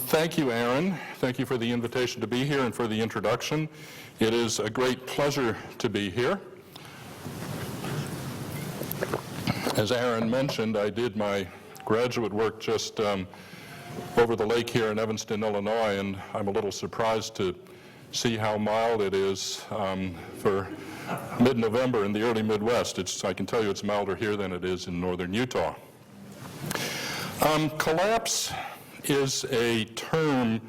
Thank you, Aaron. Thank you for the invitation to be here and for the introduction. It is a great pleasure to be here. As Aaron mentioned, I did my graduate work just over the lake here in Evanston, Illinois, and I'm a little surprised to see how mild it is for mid-November in the early Midwest. I can tell you it's milder here than it is in northern Utah. Collapse is a term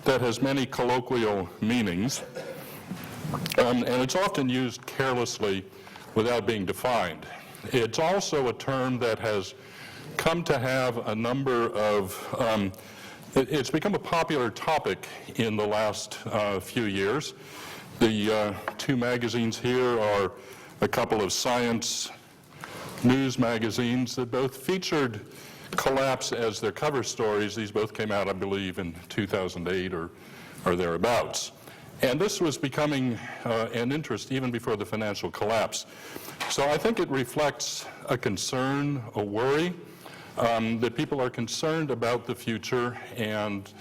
that has many colloquial meanings, and it's often used carelessly without being defined. It's also a term that has come to have a number of, it's become a popular topic in the last few years. The two magazines here are a couple of science news magazines that both featured collapse as their cover stories. These both came out, I believe, in 2008 or thereabouts. And this was becoming an interest even before the financial collapse. So I think it reflects a concern, a worry, that people are concerned about the future, and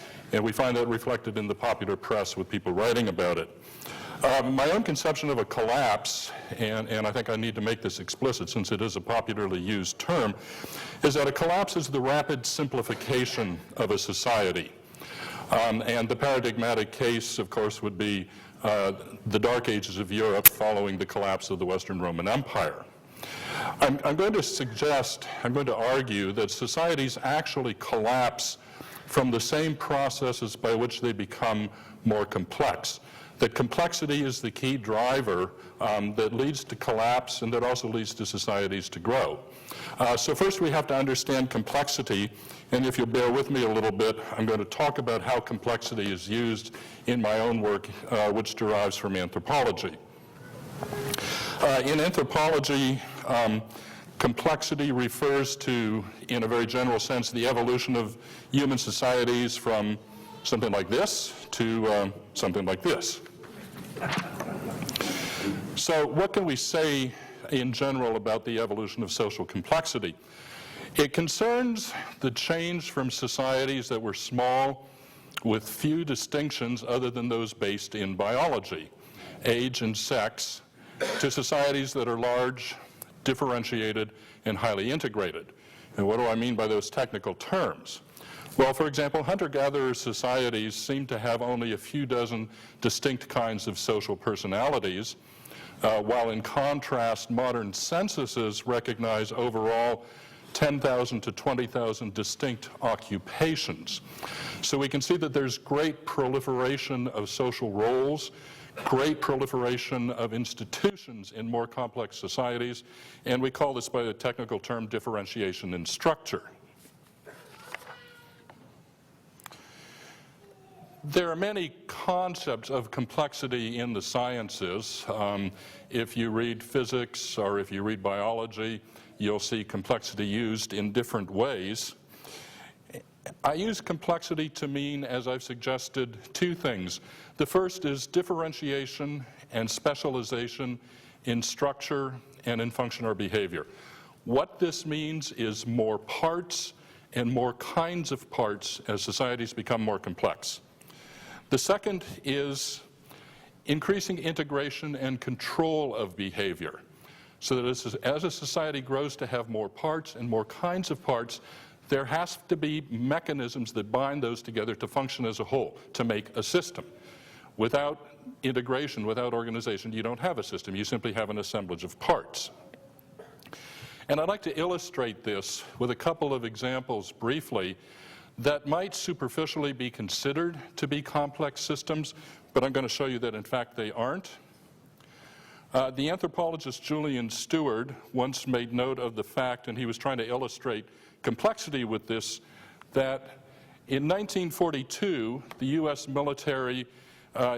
we find that reflected in the popular press with people writing about it. My own conception of a collapse, and I think I need to make this explicit since it is a popularly used term, is that a collapse is the rapid simplification of a society. And the paradigmatic case, of course, would be the Dark Ages of Europe following the collapse of the Western Roman Empire. I'm going to argue that societies actually collapse from the same processes by which they become more complex. That complexity is the key driver that leads to collapse and that also leads to societies to grow. So first we have to understand complexity, and if you'll bear with me a little bit, I'm going to talk about how complexity is used in my own work, which derives from anthropology. In anthropology, complexity refers to, in a very general sense, the evolution of human societies from something like this to something like this. So what can we say in general about the evolution of social complexity? It concerns the change from societies that were small with few distinctions other than those based in biology, age and sex, to societies that are large, differentiated, and highly integrated. And what do I mean by those technical terms? Well, for example, hunter-gatherer societies seem to have only a few dozen distinct kinds of social personalities, while in contrast, modern censuses recognize overall 10,000 to 20,000 distinct occupations. So we can see that there's great proliferation of social roles, great proliferation of institutions in more complex societies, and we call this by the technical term differentiation in structure. There are many concepts of complexity in the sciences. If you read physics or if you read biology, you'll see complexity used in different ways. I use complexity to mean, as I've suggested, two things. The first is differentiation and specialization in structure and in function or behavior. What this means is more parts and more kinds of parts as societies become more complex. The second is increasing integration and control of behavior, so that as a society grows to have more parts and more kinds of parts, there has to be mechanisms that bind those together to function as a whole, to make a system. Without integration, without organization, you don't have a system. You simply have an assemblage of parts. And I'd like to illustrate this with a couple of examples briefly that might superficially be considered to be complex systems, but I'm going to show you that in fact they aren't. The anthropologist Julian Stewart once made note of the fact, and he was trying to illustrate complexity with this, that in 1942, the U.S. military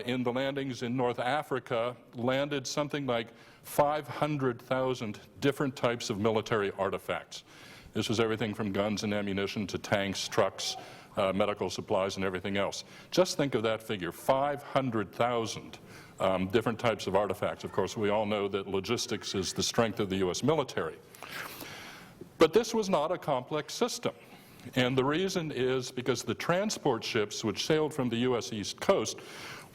in the landings in North Africa landed something like 500,000 different types of military artifacts. This was everything from guns and ammunition to tanks, trucks, medical supplies, and everything else. Just think of that figure, 500,000 different types of artifacts. Of course, we all know that logistics is the strength of the U.S. military. But this was not a complex system. And the reason is because the transport ships which sailed from the U.S. East Coast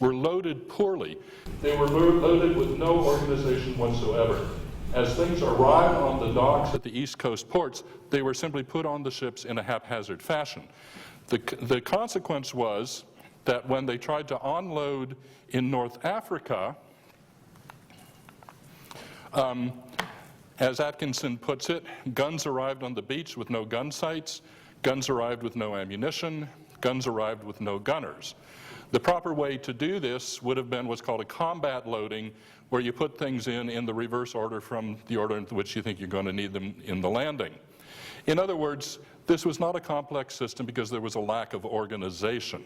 were loaded poorly. They were loaded with no organization whatsoever. As things arrived on the docks at the East Coast ports, they were simply put on the ships in a haphazard fashion. The consequence was that when they tried to unload in North Africa, as Atkinson puts it, guns arrived on the beach with no gun sights, guns arrived with no ammunition, guns arrived with no gunners. The proper way to do this would have been what's called a combat loading, where you put things in the reverse order from the order in which you think you're going to need them in the landing. In other words, this was not a complex system because there was a lack of organization.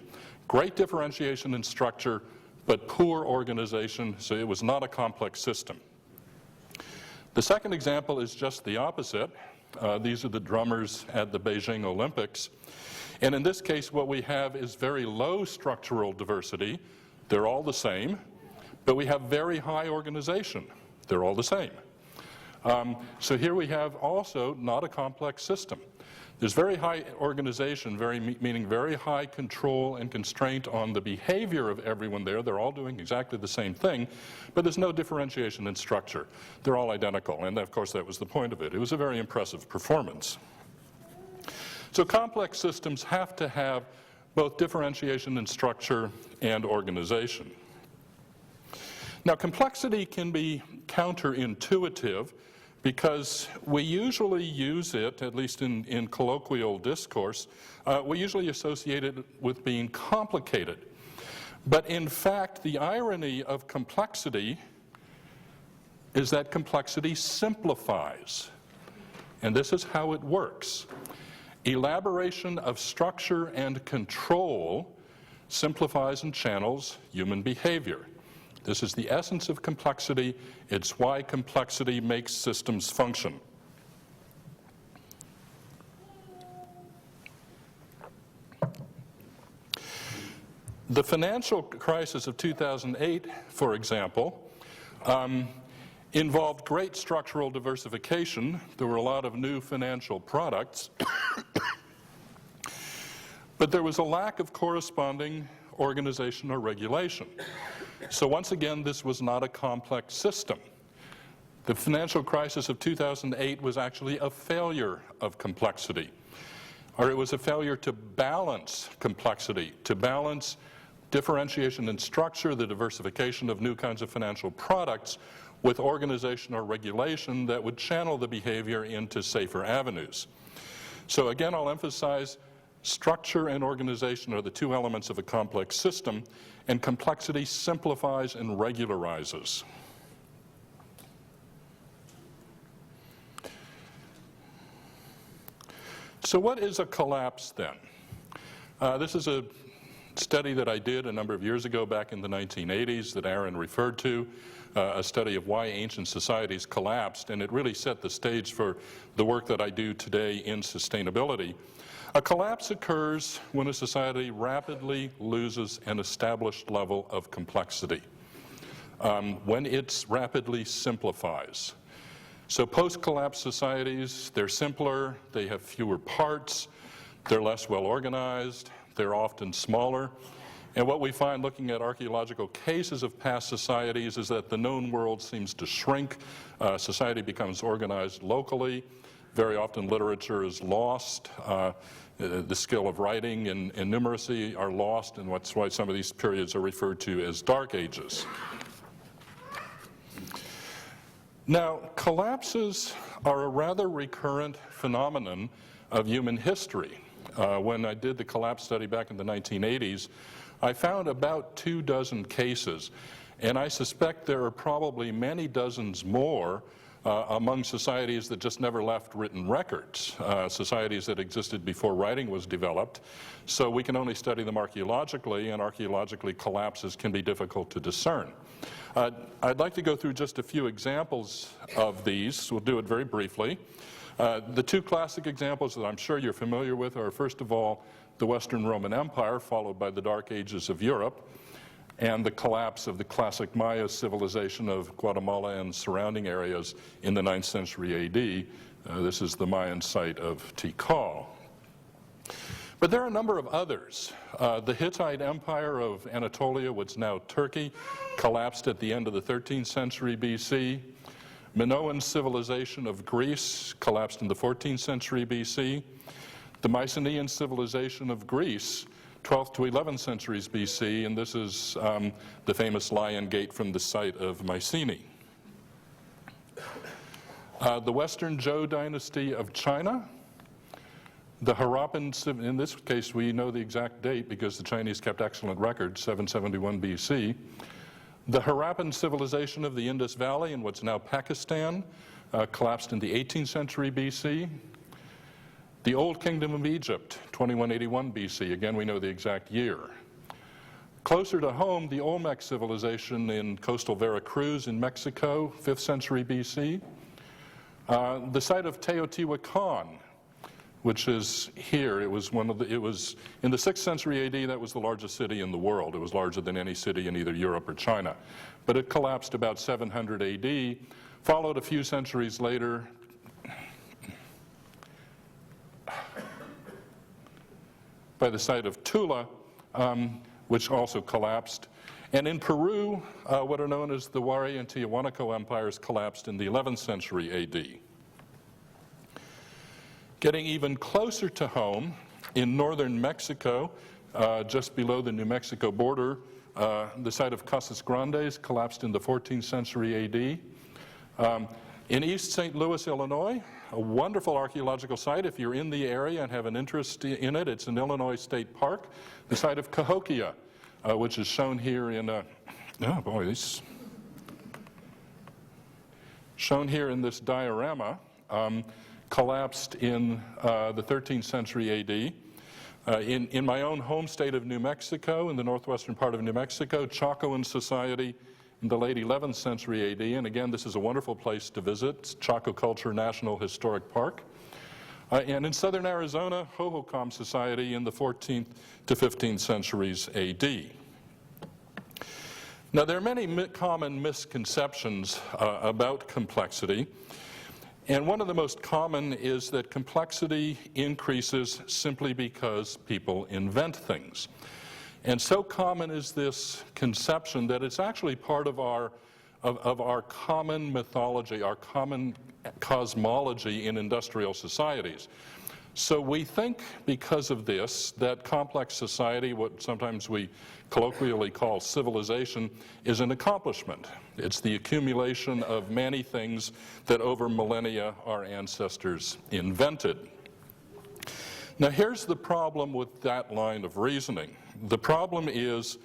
Great differentiation in structure, but poor organization, so it was not a complex system. The second example is just the opposite. These are the drummers at the Beijing Olympics. And in this case, what we have is very low structural diversity. They're all the same. But we have very high organization. They're all the same. So here we have also not a complex system. There's very high organization, meaning very high control and constraint on the behavior of everyone there. They're all doing exactly the same thing, but there's no differentiation in structure. They're all identical, and of course that was the point of it. It was a very impressive performance. So complex systems have to have both differentiation in structure and organization. Now, complexity can be counterintuitive because we usually use it, at least in colloquial discourse, we usually associate it with being complicated. But in fact, the irony of complexity is that complexity simplifies. And this is how it works. Elaboration of structure and control simplifies and channels human behavior. This is the essence of complexity. It's why complexity makes systems function. The financial crisis of 2008, for example, involved great structural diversification. There were a lot of new financial products. But there was a lack of corresponding organization or regulation. So once again, this was not a complex system. The financial crisis of 2008 was actually a failure of complexity, or it was a failure to balance complexity, to balance differentiation in structure, the diversification of new kinds of financial products, with organization or regulation that would channel the behavior into safer avenues. So again, I'll emphasize structure and organization are the two elements of a complex system, and complexity simplifies and regularizes. So what is a collapse then? This is a study that I did a number of years ago back in the 1980s that Aaron referred to, a study of why ancient societies collapsed, and it really set the stage for the work that I do today in sustainability. A collapse occurs when a society rapidly loses an established level of complexity, when it rapidly simplifies. So post-collapse societies, they're simpler, they have fewer parts, they're less well organized, they're often smaller. And what we find looking at archaeological cases of past societies is that the known world seems to shrink. Society becomes organized locally. Very often literature is lost. The skill of writing and numeracy are lost, and that's why some of these periods are referred to as dark ages. Now, collapses are a rather recurrent phenomenon of human history. When I did the collapse study back in the 1980s, I found about 24 cases, and I suspect there are probably many dozens more among societies that just never left written records, societies that existed before writing was developed. So we can only study them archaeologically, and archaeologically collapses can be difficult to discern. I'd like to go through just a few examples of these. We'll do it very briefly. The two classic examples that I'm sure you're familiar with are, first of all, the Western Roman Empire, followed by the Dark Ages of Europe, and the collapse of the classic Maya civilization of Guatemala and surrounding areas in the 9th century AD. This is the Mayan site of Tikal. But there are a number of others. The Hittite Empire of Anatolia, what's now Turkey, collapsed at the end of the 13th century BC. Minoan civilization of Greece collapsed in the 14th century BC. The Mycenaean civilization of Greece, 12th to 11th centuries BC, and this is the famous Lion Gate from the site of Mycenae. The Western Zhou dynasty of China. The Harappan, in this case we know the exact date because the Chinese kept excellent records, 771 BC. The Harappan civilization of the Indus Valley in what's now Pakistan collapsed in the 18th century BC. The Old Kingdom of Egypt, 2181 BC. Again, we know the exact year. Closer to home, the Olmec civilization in coastal Veracruz in Mexico, 5th century BC. The site of Teotihuacan, which is here. It was in the 6th century AD, that was the largest city in the world. It was larger than any city in either Europe or China. But it collapsed about 700 AD, followed a few centuries later by the site of Tula, which also collapsed. And in Peru, what are known as the Huari and Tiahuanaco empires collapsed in the 11th century AD. Getting even closer to home, in northern Mexico, just below the New Mexico border, the site of Casas Grandes collapsed in the 14th century AD. In East St. Louis, Illinois, a wonderful archaeological site. If you're in the area and have an interest in it, it's an Illinois State Park. The site of Cahokia, which is shown here in shown here in this diorama, collapsed in the 13th century AD. In my own home state of New Mexico, in the northwestern part of New Mexico, Chacoan society in the late 11th century AD, and again, this is a wonderful place to visit. It's Chaco Culture National Historic Park. And in southern Arizona, Hohokam society in the 14th to 15th centuries AD. Now, there are many common misconceptions about complexity. And one of the most common is that complexity increases simply because people invent things. And so common is this conception that it's actually part of our common mythology, our common cosmology in industrial societies. So we think because of this that complex society, what sometimes we colloquially call civilization, is an accomplishment. It's the accumulation of many things that over millennia our ancestors invented. Now here's the problem with that line of reasoning. The problem is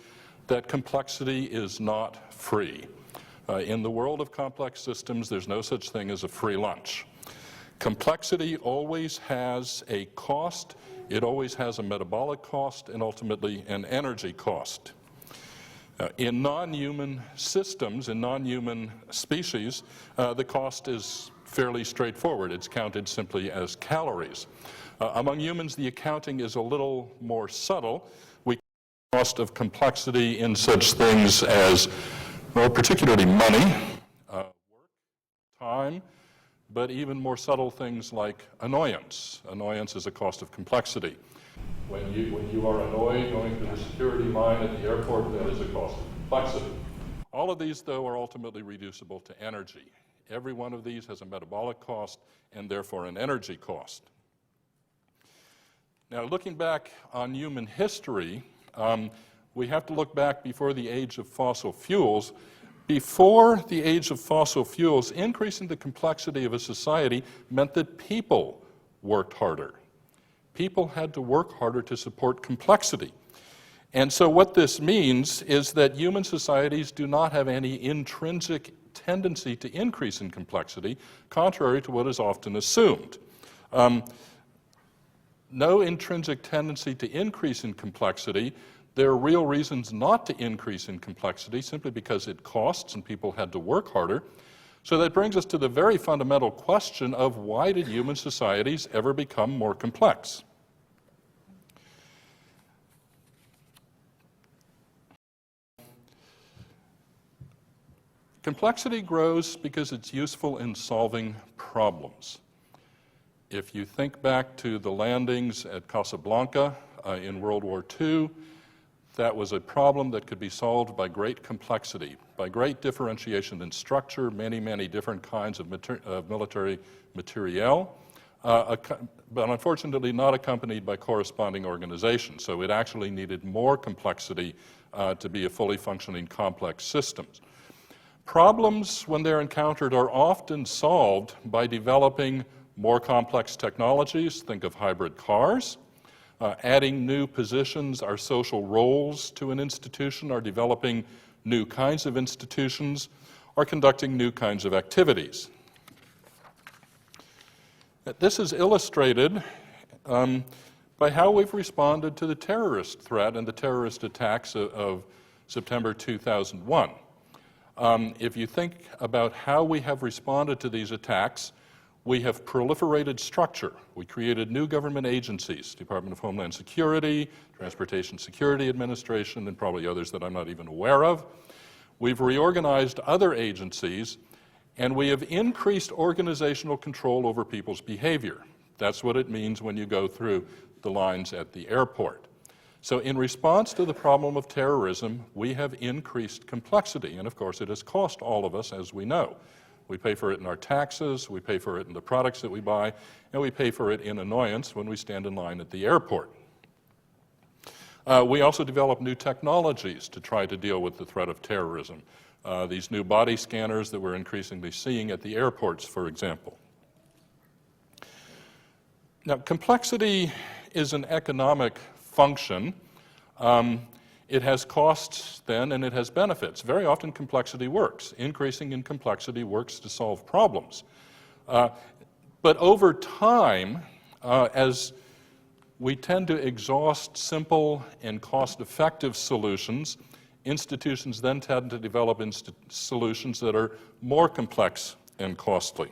that complexity is not free. In the world of complex systems, there's no such thing as a free lunch. Complexity always has a cost, it always has a metabolic cost, and ultimately an energy cost. In non-human systems, in non-human species, the cost is fairly straightforward. It's counted simply as calories. Among humans, the accounting is a little more subtle. We count the cost of complexity in such things as, well, particularly money, work, time, but even more subtle things like annoyance. Annoyance is a cost of complexity. When you are annoyed going through the security line at the airport, that is a cost of complexity. All of these, though, are ultimately reducible to energy. Every one of these has a metabolic cost and therefore an energy cost. Now, looking back on human history, we have to look back before the age of fossil fuels. Before the age of fossil fuels, increasing the complexity of a society meant that people worked harder. People had to work harder to support complexity. And so what this means is that human societies do not have any intrinsic tendency to increase in complexity, contrary to what is often assumed. No intrinsic tendency to increase in complexity. There are real reasons not to increase in complexity simply because it costs and people had to work harder. So that brings us to the very fundamental question of why did human societies ever become more complex? Complexity grows because it's useful in solving problems. If you think back to the landings at Casablanca in World War II, that was a problem that could be solved by great complexity, by great differentiation in structure, many, many different kinds of military materiel, but unfortunately not accompanied by corresponding organization. So it actually needed more complexity to be a fully functioning complex system. Problems, when they're encountered, are often solved by developing more complex technologies. Think of hybrid cars. Adding new positions or social roles to an institution, or developing new kinds of institutions, or conducting new kinds of activities. This is illustrated by how we've responded to the terrorist threat and the terrorist attacks of September 2001. If you think about how we have responded to these attacks, we have proliferated structure. We created new government agencies, Department of Homeland Security, Transportation Security Administration, and probably others that I'm not even aware of. We've reorganized other agencies, and we have increased organizational control over people's behavior. That's what it means when you go through the lines at the airport. So in response to the problem of terrorism, we have increased complexity, and of course it has cost all of us, as we know. We pay for it in our taxes, we pay for it in the products that we buy, and we pay for it in annoyance when we stand in line at the airport. We also develop new technologies to try to deal with the threat of terrorism. These new body scanners that we're increasingly seeing at the airports, for example. Now, complexity is an economic function. It has costs then, and it has benefits. Very often complexity works. Increasing in complexity works to solve problems. But over time, as we tend to exhaust simple and cost-effective solutions, institutions then tend to develop solutions that are more complex and costly.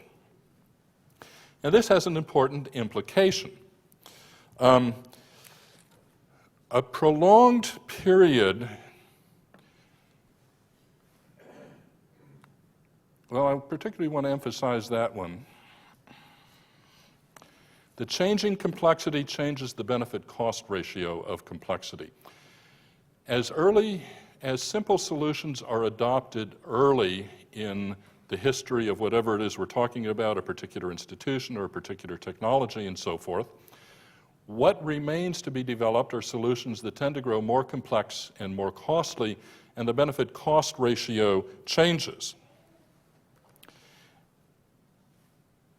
And this has an important implication. A prolonged period, well, I particularly want to emphasize that one. The changing complexity changes the benefit-cost ratio of complexity. As early as simple solutions are adopted early in the history of whatever it is we're talking about, a particular institution or a particular technology and so forth, what remains to be developed are solutions that tend to grow more complex and more costly, and the benefit-cost ratio changes.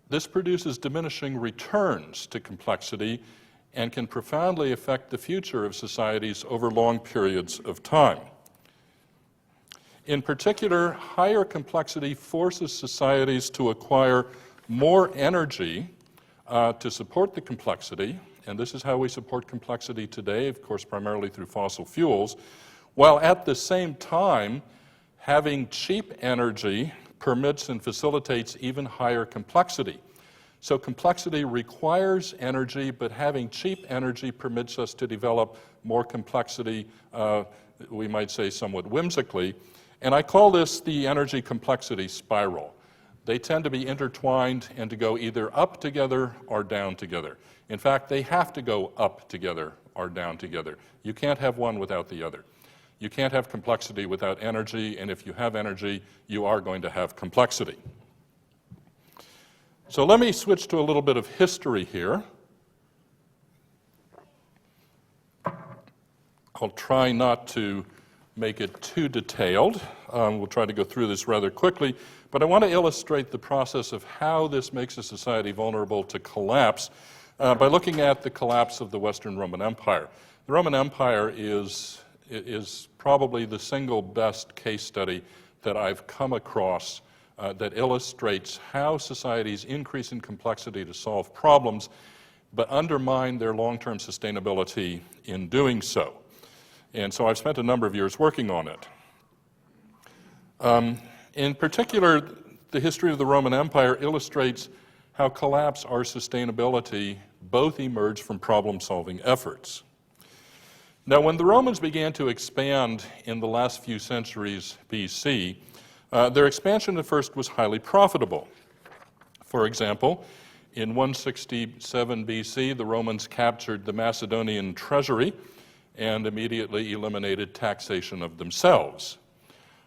This produces diminishing returns to complexity and can profoundly affect the future of societies over long periods of time. In particular, higher complexity forces societies to acquire more energy to support the complexity, and this is how we support complexity today, of course, primarily through fossil fuels, while at the same time, having cheap energy permits and facilitates even higher complexity. So complexity requires energy, but having cheap energy permits us to develop more complexity, we might say somewhat whimsically, and I call this the energy complexity spiral. They tend to be intertwined and to go either up together or down together. In fact, they have to go up together or down together. You can't have one without the other. You can't have complexity without energy, and if you have energy, you are going to have complexity. So let me switch to a little bit of history here. I'll try not to make it too detailed. We'll try to go through this rather quickly, but I want to illustrate the process of how this makes a society vulnerable to collapse by looking at the collapse of the Western Roman Empire. The Roman Empire is probably the single best case study that I've come across that illustrates how societies increase in complexity to solve problems, but undermine their long-term sustainability in doing so. And so I've spent a number of years working on it. In particular, the history of the Roman Empire illustrates how collapse or sustainability both emerge from problem-solving efforts. Now, when the Romans began to expand in the last few centuries BC, their expansion at first was highly profitable. For example, In 167 BC, the Romans captured the Macedonian treasury and immediately eliminated taxation of themselves.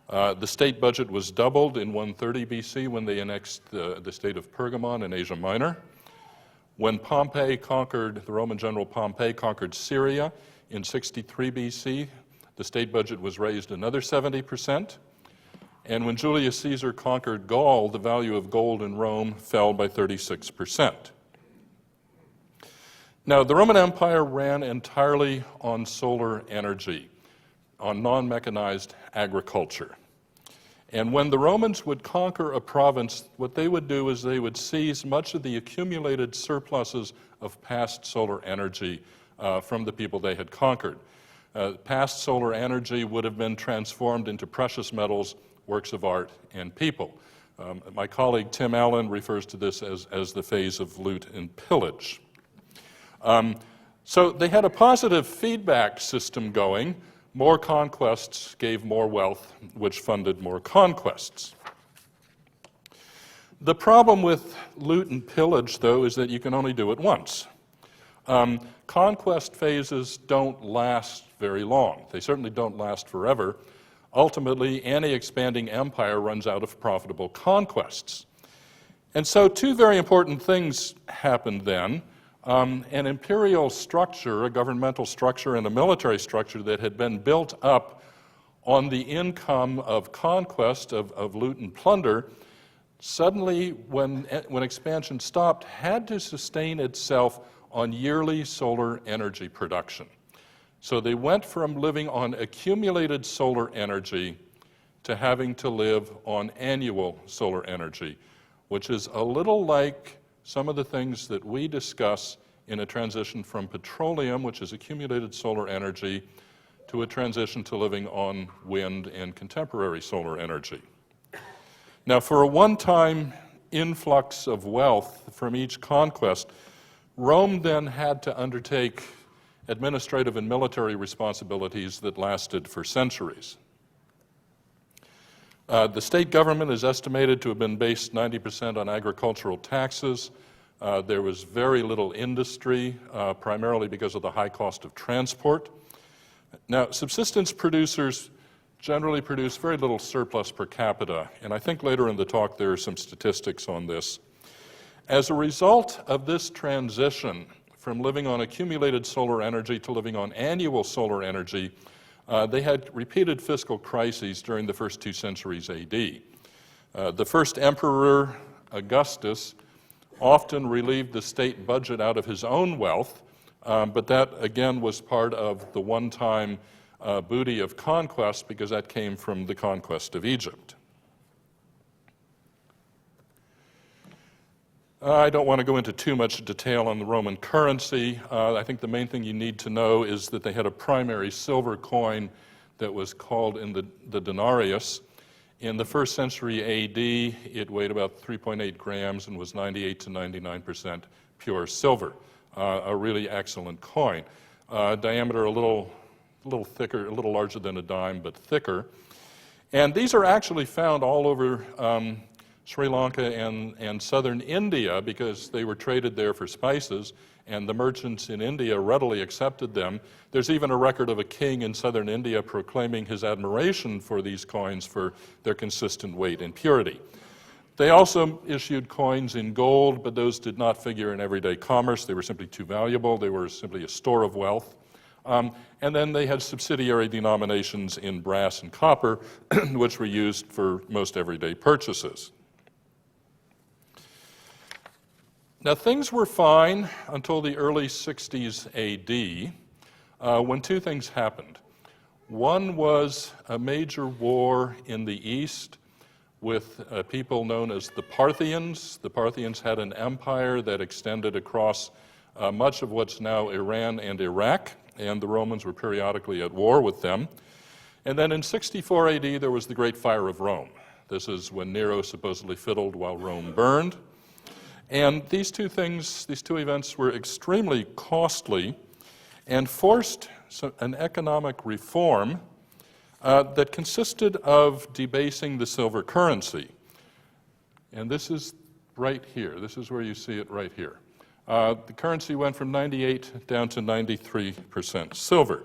The state budget was doubled in 130 BC when they annexed the state of Pergamon in Asia Minor. When the Roman general Pompey conquered Syria in 63 BC, the state budget was raised another 70%. And when Julius Caesar conquered Gaul, the value of gold in Rome fell by 36%. Now, the Roman Empire ran entirely on solar energy, on non-mechanized agriculture. And when the Romans would conquer a province, what they would do is they would seize much of the accumulated surpluses of past solar energy from the people they had conquered. Past solar energy would have been transformed into precious metals, works of art, and people. My colleague Tim Allen refers to this as the phase of loot and pillage. So they had a positive feedback system going. More conquests gave more wealth, which funded more conquests. The problem with loot and pillage, though, is that you can only do it once. Conquest phases don't last very long. They certainly don't last forever. Ultimately, any expanding empire runs out of profitable conquests. And so two very important things happened then. An imperial structure, a governmental structure, and a military structure that had been built up on the income of conquest, of loot and plunder, suddenly, when expansion stopped, had to sustain itself on yearly solar energy production. So they went from living on accumulated solar energy to having to live on annual solar energy, which is a little like some of the things that we discuss in a transition from petroleum, which is accumulated solar energy, to a transition to living on wind and contemporary solar energy. Now, for a one-time influx of wealth from each conquest, Rome then had to undertake administrative and military responsibilities that lasted for centuries. The state government is estimated to have been based 90% on agricultural taxes. There was very little industry, primarily because of the high cost of transport. Now, subsistence producers generally produce very little surplus per capita, and I think later in the talk there are some statistics on this. As a result of this transition from living on accumulated solar energy to living on annual solar energy, they had repeated fiscal crises during the first 2 centuries AD. The first emperor, Augustus, often relieved the state budget out of his own wealth, but that again was part of the one-time booty of conquest because that came from the conquest of Egypt. I don't want to go into too much detail on the Roman currency. I think the main thing you need to know is that they had a primary silver coin that was called in the denarius. In the 1st century AD, it weighed about 3.8 grams and was 98 to 99% pure silver. A really excellent coin. Diameter a little thicker, a little larger than a dime, but thicker. And these are actually found all over Sri Lanka and southern India because they were traded there for spices, and the merchants in India readily accepted them. There's even a record of a king in southern India proclaiming his admiration for these coins for their consistent weight and purity. They also issued coins in gold, but those did not figure in everyday commerce. They were simply too valuable. They were simply a store of wealth. And then they had subsidiary denominations in brass and copper, which were used for most everyday purchases. Now, things were fine until the early 60s AD, when 2 things happened. One was a major war in the east with people known as the Parthians. The Parthians had an empire that extended across much of what's now Iran and Iraq, and the Romans were periodically at war with them. And then in 64 AD, there was the Great Fire of Rome. This is when Nero supposedly fiddled while Rome burned. And these 2 events were extremely costly and forced an economic reform that consisted of debasing the silver currency. And this is right here. This is where you see it right here. The currency went from 98 down to 93% silver.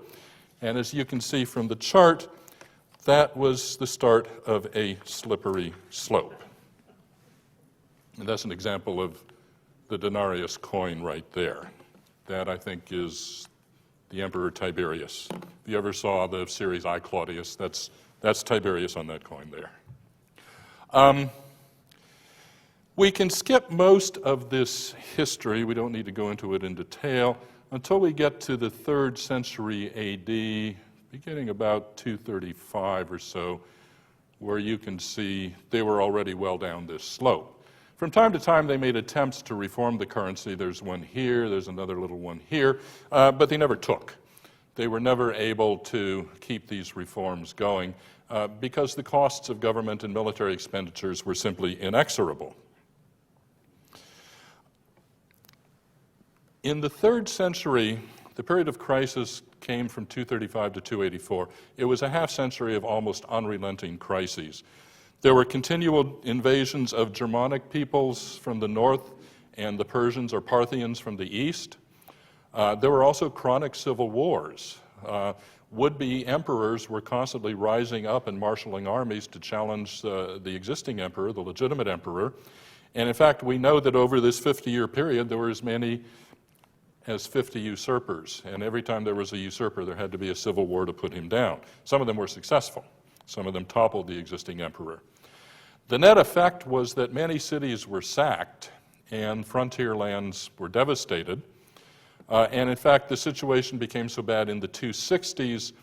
And as you can see from the chart, that was the start of a slippery slope. And that's an example of the denarius coin right there. That, I think, is the Emperor Tiberius. If you ever saw the series I, Claudius, that's Tiberius on that coin there. We can skip most of this history. We don't need to go into it in detail until we get to the 3rd century AD, beginning about 235 or so, where you can see they were already well down this slope. From time to time, they made attempts to reform the currency. There's one here, there's another little one here, but they never took. They were never able to keep these reforms going because the costs of government and military expenditures were simply inexorable. In the 3rd century, the period of crisis came from 235 to 284. It was a half century of almost unrelenting crises. There were continual invasions of Germanic peoples from the north and the Persians or Parthians from the east. There were also chronic civil wars. Would-be emperors were constantly rising up and marshaling armies to challenge the existing emperor, the legitimate emperor. And in fact, we know that over this 50-year period, there were as many as 50 usurpers. And every time there was a usurper, there had to be a civil war to put him down. Some of them were successful. Some of them toppled the existing emperor. The net effect was that many cities were sacked and frontier lands were devastated. And in fact, the situation became so bad in the 260s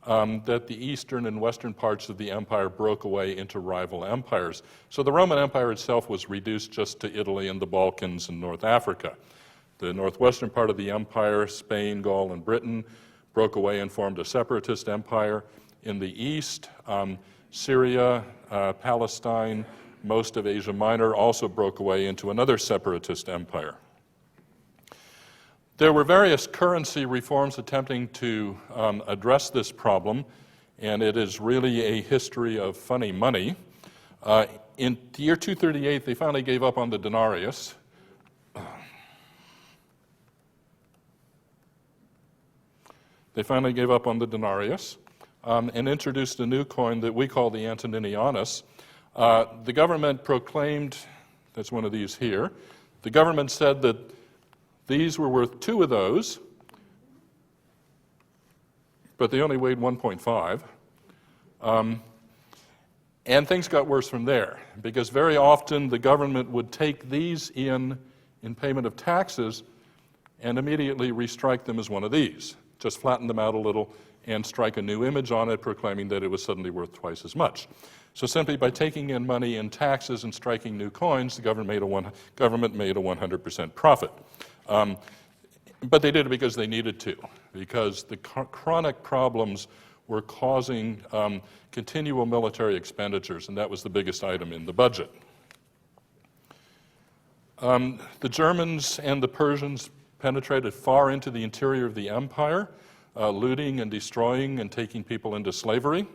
that the eastern and western parts of the empire broke away into rival empires. So the Roman Empire itself was reduced just to Italy and the Balkans and North Africa. The northwestern part of the empire, Spain, Gaul, and Britain, broke away and formed a separatist empire. In the east, Syria, Palestine, most of Asia Minor also broke away into another separatist empire. There were various currency reforms attempting to address this problem, and it is really a history of funny money. In the year 238, they finally gave up on the denarius. And introduced a new coin that we call the Antoninianus. The government proclaimed, that's one of these here, the government said that these were worth 2 of those, but they only weighed 1.5. And things got worse from there, because very often the government would take these in payment of taxes and immediately restrike them as one of these. Just flatten them out a little and strike a new image on it, proclaiming that it was suddenly worth twice as much. So simply by taking in money in taxes and striking new coins, the government made a 100% profit. But they did it because they needed to, because the chronic problems were causing continual military expenditures, and that was the biggest item in the budget. The Germans and the Persians penetrated far into the interior of the empire, looting and destroying and taking people into slavery.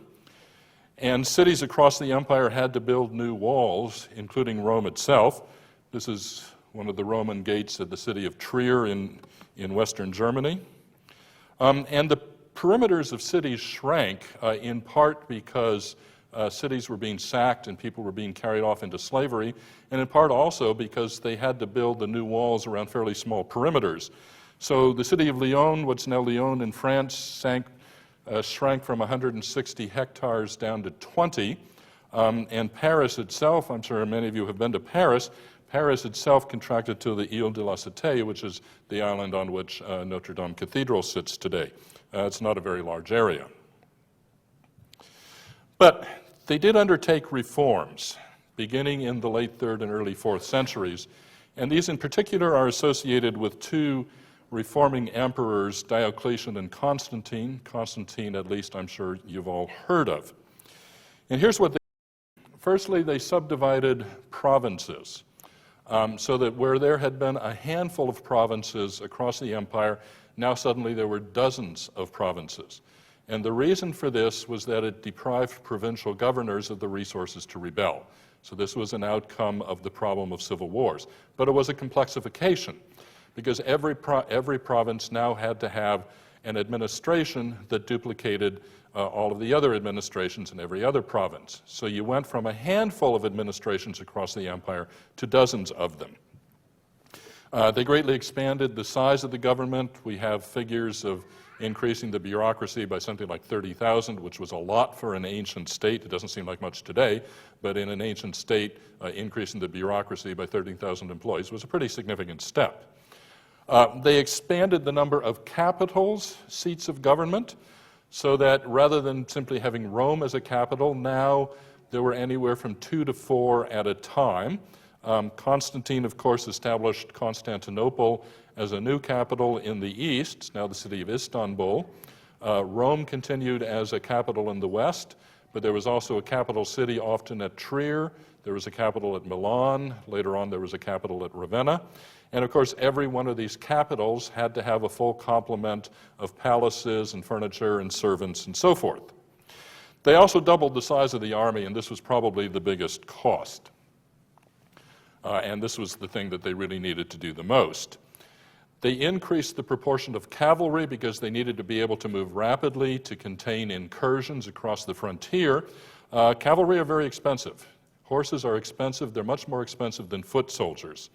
And cities across the empire had to build new walls, including Rome itself. This is one of the Roman gates at the city of Trier in western Germany. And the perimeters of cities shrank in part because cities were being sacked and people were being carried off into slavery, and in part also because they had to build the new walls around fairly small perimeters. So the city of Lyon, what's now Lyon in France, shrank from 160 hectares down to 20. And Paris itself, I'm sure many of you have been to Paris, Paris itself contracted to the Ile de la Cité, which is the island on which Notre Dame Cathedral sits today. It's not a very large area. But they did undertake reforms, beginning in the late 3rd and early 4th centuries, and these in particular are associated with 2 reforming emperors, Diocletian and Constantine. Constantine, at least, I'm sure you've all heard of. And here's what they did. Firstly, they subdivided provinces, so that where there had been a handful of provinces across the empire, now suddenly there were dozens of provinces. And the reason for this was that it deprived provincial governors of the resources to rebel. So this was an outcome of the problem of civil wars. But it was a complexification, because every province now had to have an administration that duplicated all of the other administrations in every other province. So you went from a handful of administrations across the empire to dozens of them. They greatly expanded the size of the government. We have figures of increasing the bureaucracy by something like 30,000, which was a lot for an ancient state. It doesn't seem like much today, but in an ancient state, increasing the bureaucracy by 30,000 employees was a pretty significant step. They expanded the number of capitals, seats of government, so that rather than simply having Rome as a capital, now there were anywhere from 2 to 4 at a time. Constantine, of course, established Constantinople as a new capital in the east, now the city of Istanbul. Rome continued as a capital in the west, but there was also a capital city often at Trier. There was a capital at Milan. Later on, there was a capital at Ravenna. And of course, every one of these capitals had to have a full complement of palaces and furniture and servants and so forth. They also doubled the size of the army, and this was probably the biggest cost. And this was the thing that they really needed to do the most. They increased the proportion of cavalry because they needed to be able to move rapidly to contain incursions across the frontier. Cavalry are very expensive. Horses are expensive. They're much more expensive than foot soldiers.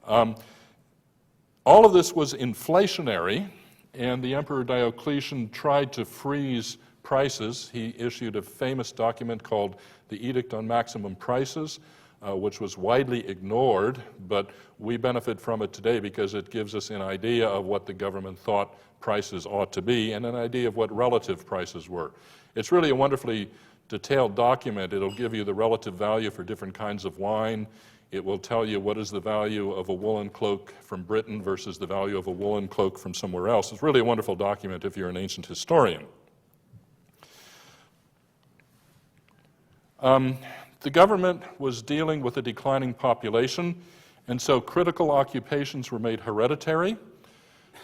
All of this was inflationary, and the Emperor Diocletian tried to freeze prices. He issued a famous document called the Edict on Maximum Prices, which was widely ignored, but we benefit from it today because it gives us an idea of what the government thought prices ought to be and an idea of what relative prices were. It's really a wonderfully detailed document. It'll give you the relative value for different kinds of wine. It will tell you what is the value of a woolen cloak from Britain versus the value of a woolen cloak from somewhere else. It's really a wonderful document if you're an ancient historian. The government was dealing with a declining population, and so critical occupations were made hereditary.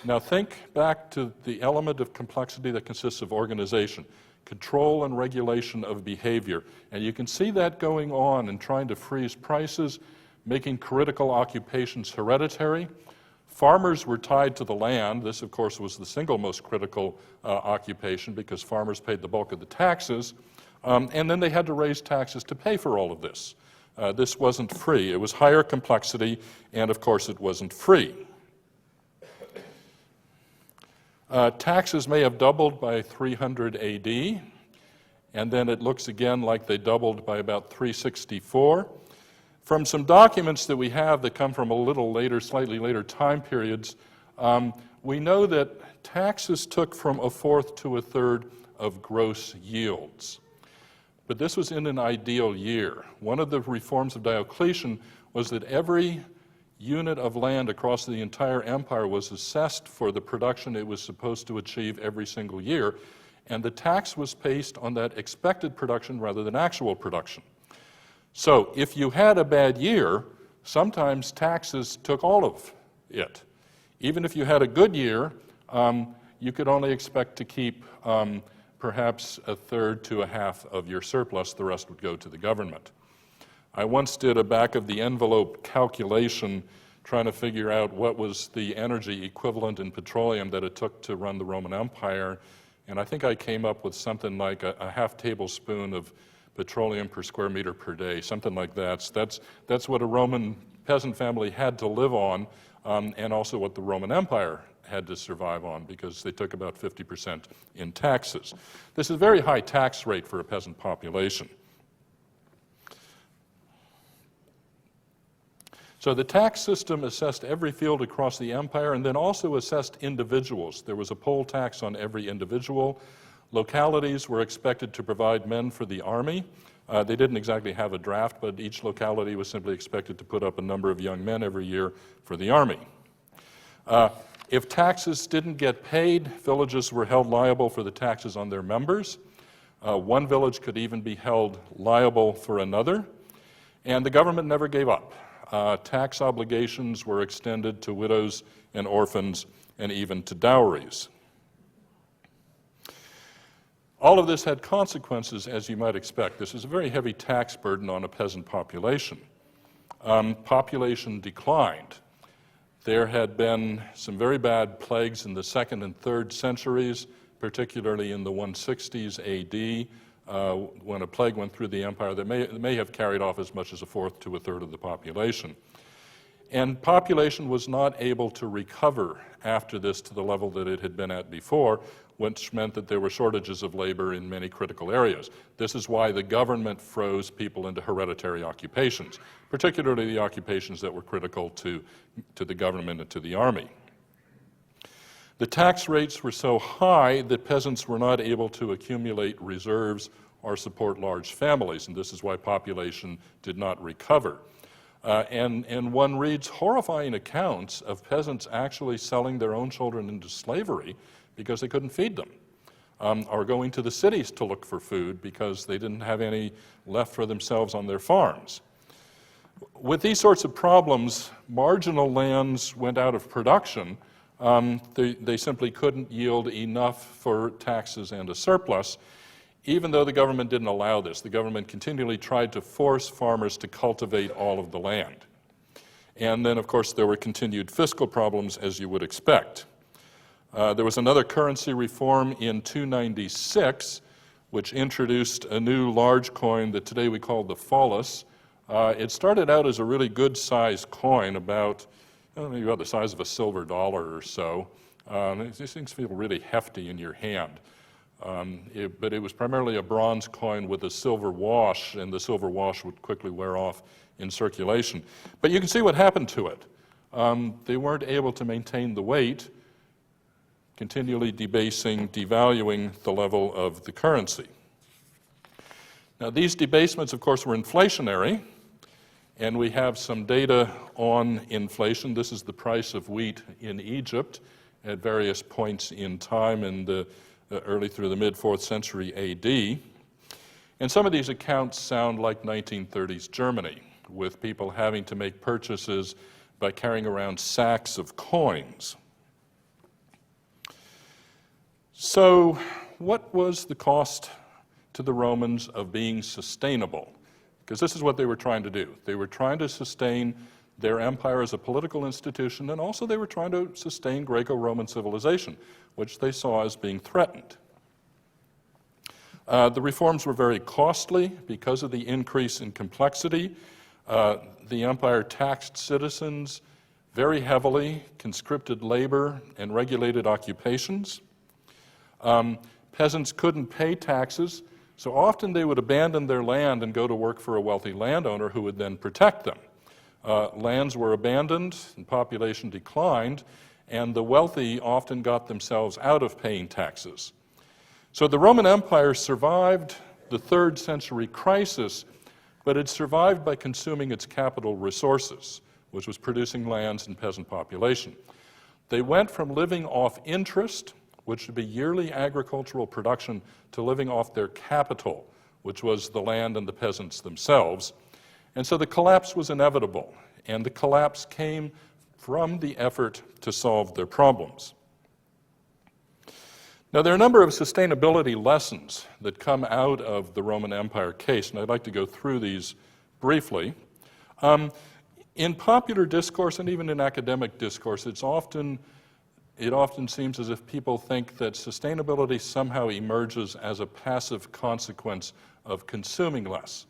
Now think back to the element of complexity that consists of organization, control and regulation of behavior. And you can see that going on in trying to freeze prices, making critical occupations hereditary. Farmers were tied to the land. This, of course, was the single most critical occupation because farmers paid the bulk of the taxes. And then they had to raise taxes to pay for all of this. This wasn't free. It was higher complexity, and of course it wasn't free. Taxes may have doubled by 300 AD, and then it looks again like they doubled by about 364. From some documents that we have that come from a little later, slightly later time periods, we know that taxes took from 1/4 to 1/3 of gross yields. But this was in an ideal year. One of the reforms of Diocletian was that every unit of land across the entire empire was assessed for the production it was supposed to achieve every single year, and the tax was based on that expected production rather than actual production. So if you had a bad year, sometimes taxes took all of it. Even if you had a good year, you could only expect to keep perhaps 1/3 to 1/2 of your surplus. The rest would go to the government. I once did a back-of-the-envelope calculation trying to figure out what was the energy equivalent in petroleum that it took to run the Roman Empire, and I think I came up with something like a 1/2 tablespoon of petroleum per square meter per day, something like that. So that's what a Roman peasant family had to live on, and also what the Roman Empire had to survive on, because they took about 50% in taxes. This is a very high tax rate for a peasant population. So the tax system assessed every field across the empire and then also assessed individuals. There was a poll tax on every individual. Localities were expected to provide men for the army. They didn't exactly have a draft, but each locality was simply expected to put up a number of young men every year for the army. If taxes didn't get paid, villages were held liable for the taxes on their members. One village could even be held liable for another, and the government never gave up. Tax obligations were extended to widows and orphans and even to dowries. All of this had consequences, as you might expect. This is a very heavy tax burden on a peasant population. Population declined. There had been some very bad plagues in the 2nd and 3rd centuries, particularly in the 160s AD, when a plague went through the empire that may have carried off as much as a fourth to a third of the population. And population was not able to recover after this to the level that it had been at before, which meant that there were shortages of labor in many critical areas. This is why the government froze people into hereditary occupations, particularly the occupations that were critical to the government and to the army. The tax rates were so high that peasants were not able to accumulate reserves or support large families, and this is why population did not recover. And one reads horrifying accounts of peasants actually selling their own children into slavery because they couldn't feed them, or going to the cities to look for food because they didn't have any left for themselves on their farms. With these sorts of problems, marginal lands went out of production. They simply couldn't yield enough for taxes and a surplus, even though the government didn't allow this. The government continually tried to force farmers to cultivate all of the land. And then, of course, there were continued fiscal problems, as you would expect. There was another currency reform in 296, which introduced a new large coin that today we call the follis. It started out as a really good-sized coin, about maybe about the size of a silver dollar or so. These things feel really hefty in your hand. But it was primarily a bronze coin with a silver wash, and the silver wash would quickly wear off in circulation. But you can see what happened to it. They weren't able to maintain the weight, continually debasing, devaluing the level of the currency. Now, these debasements, of course, were inflationary, and we have some data on inflation. This is the price of wheat in Egypt at various points in time in the early through the mid-4th century AD. And some of these accounts sound like 1930s Germany, with people having to make purchases by carrying around sacks of coins. So, what was the cost to the Romans of being sustainable? Because this is what they were trying to do. They were trying to sustain their empire as a political institution, and also they were trying to sustain Greco-Roman civilization, which they saw as being threatened. The reforms were very costly because of the increase in complexity. The empire taxed citizens very heavily, conscripted labor, and regulated occupations. Peasants couldn't pay taxes, so often they would abandon their land and go to work for a wealthy landowner who would then protect them. Lands were abandoned and population declined, and the wealthy often got themselves out of paying taxes. So the Roman Empire survived the 3rd century crisis, but it survived by consuming its capital resources, which was producing lands and peasant population. They went from living off interest, which would be yearly agricultural production, to living off their capital, which was the land and the peasants themselves. And so the collapse was inevitable, and the collapse came from the effort to solve their problems. Now, there are a number of sustainability lessons that come out of the Roman Empire case, and I'd like to go through these briefly. In popular discourse and even in academic discourse, it often seems as if people think that sustainability somehow emerges as a passive consequence of consuming less.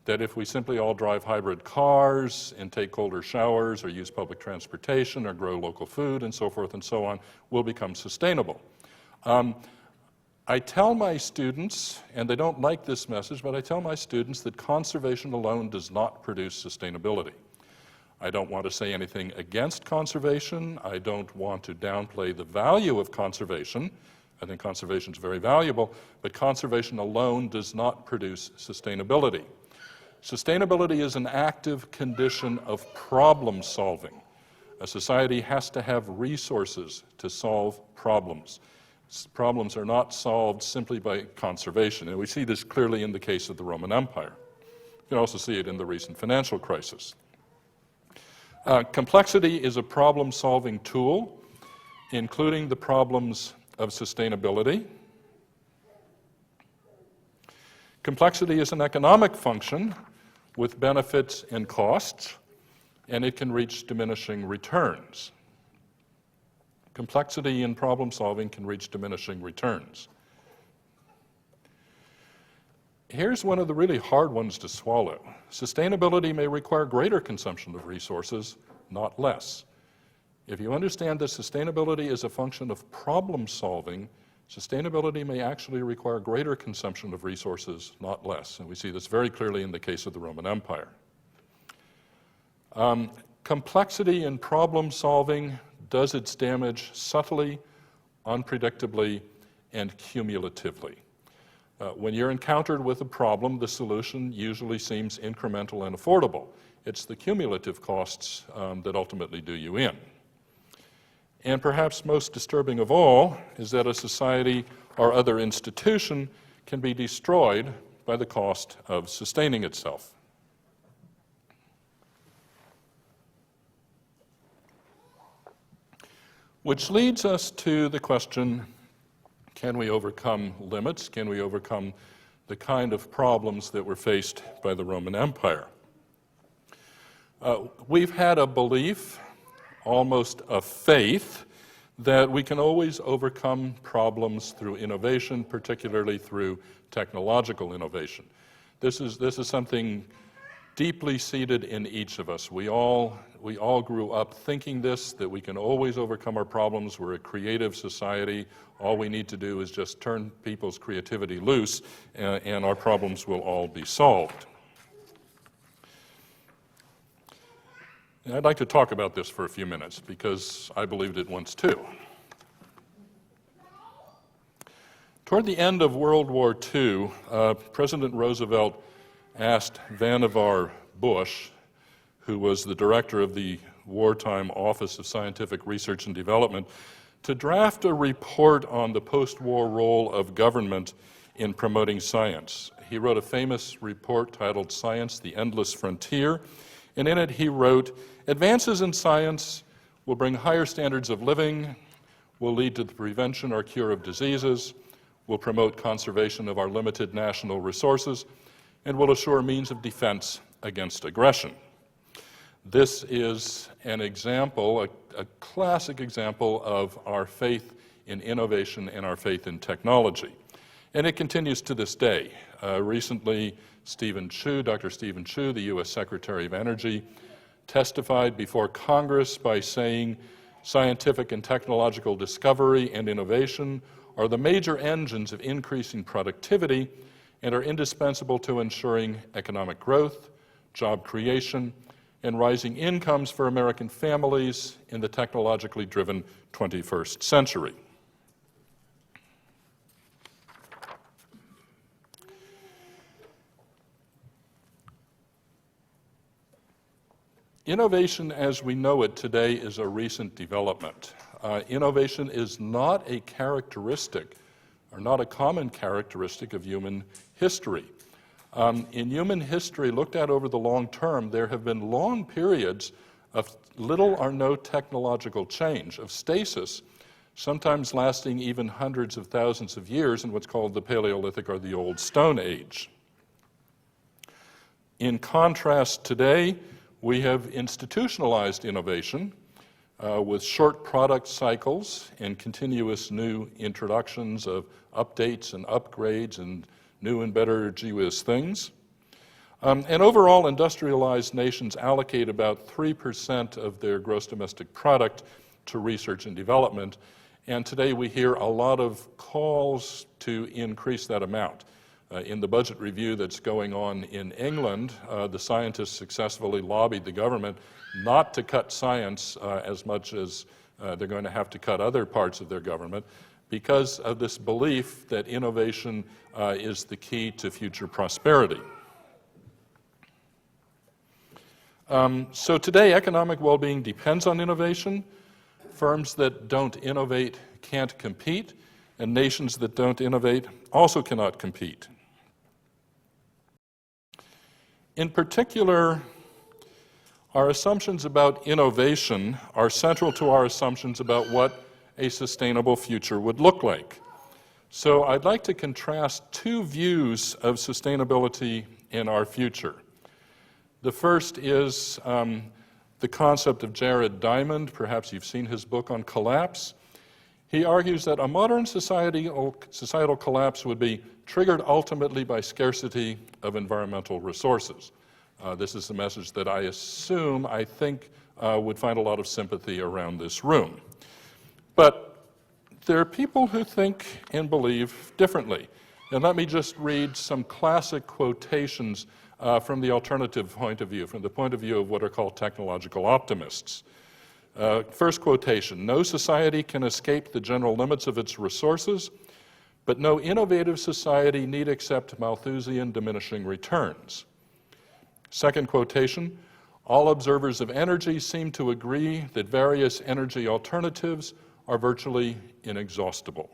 That if we simply all drive hybrid cars and take colder showers or use public transportation or grow local food and so forth and so on, we'll become sustainable. I tell my students, and they don't like this message, but I tell my students that conservation alone does not produce sustainability. I don't want to say anything against conservation. I don't want to downplay the value of conservation. I think conservation is very valuable, but conservation alone does not produce sustainability. Sustainability is an active condition of problem solving. A society has to have resources to solve problems. Problems are not solved simply by conservation, and we see this clearly in the case of the Roman Empire. You can also see it in the recent financial crisis. Complexity is a problem-solving tool, including the problems of sustainability. Complexity is an economic function with benefits and costs, and it can reach diminishing returns. Complexity in problem solving can reach diminishing returns. Here's one of the really hard ones to swallow. Sustainability may require greater consumption of resources, not less. If you understand that sustainability is a function of problem solving, sustainability may actually require greater consumption of resources, not less. And we see this very clearly in the case of the Roman Empire. Complexity in problem solving does its damage subtly, unpredictably, and cumulatively. When you're encountered with a problem, the solution usually seems incremental and affordable. It's the cumulative costs that ultimately do you in. And perhaps most disturbing of all is that a society or other institution can be destroyed by the cost of sustaining itself. Which leads us to the question, can we overcome limits? Can we overcome the kind of problems that were faced by the Roman Empire? We've had a belief, almost a faith, that we can always overcome problems through innovation, particularly through technological innovation. This is something deeply seated in each of us. We all grew up thinking this, that we can always overcome our problems. We're a creative society. All we need to do is just turn people's creativity loose, and our problems will all be solved. And I'd like to talk about this for a few minutes, because I believed it once too. Toward the end of World War II, President Roosevelt asked Vannevar Bush, who was the director of the wartime Office of Scientific Research and Development, to draft a report on the post-war role of government in promoting science. He wrote a famous report titled Science, the Endless Frontier, and in it he wrote, "Advances in science will bring higher standards of living, will lead to the prevention or cure of diseases, will promote conservation of our limited national resources, and will assure means of defense against aggression." This is an example, a classic example of our faith in innovation and our faith in technology. And it continues to this day. Recently, Dr. Stephen Chu, the U.S. Secretary of Energy, testified before Congress by saying, "Scientific and technological discovery and innovation are the major engines of increasing productivity and are indispensable to ensuring economic growth, job creation, and rising incomes for American families in the technologically driven 21st century." Innovation as we know it today is a recent development. Innovation is not a characteristic, or not a common characteristic of human history. In human history, looked at over the long term, there have been long periods of little or no technological change, of stasis, sometimes lasting even hundreds of thousands of years in what's called the Paleolithic or the Old Stone Age. In contrast, today, we have institutionalized innovation with short product cycles and continuous new introductions of updates and upgrades and new and better gee whiz things. And overall, industrialized nations allocate about 3% of their gross domestic product to research and development. And today we hear a lot of calls to increase that amount. In the budget review that's going on in England, the scientists successfully lobbied the government not to cut science as much as they're going to have to cut other parts of their government, because of this belief that innovation is the key to future prosperity. So today, economic well-being depends on innovation. Firms that don't innovate can't compete, and nations that don't innovate also cannot compete. In particular, our assumptions about innovation are central to our assumptions about what a sustainable future would look like. So I'd like to contrast two views of sustainability in our future. The first is the concept of Jared Diamond. Perhaps you've seen his book on collapse. He argues that a modern societal collapse would be triggered ultimately by scarcity of environmental resources. This is the message that I think would find a lot of sympathy around this room. But there are people who think and believe differently. And let me just read some classic quotations from the alternative point of view, from the point of view of what are called technological optimists. First quotation, "No society can escape the general limits of its resources, but no innovative society need accept Malthusian diminishing returns." Second quotation, "All observers of energy seem to agree that various energy alternatives are virtually inexhaustible."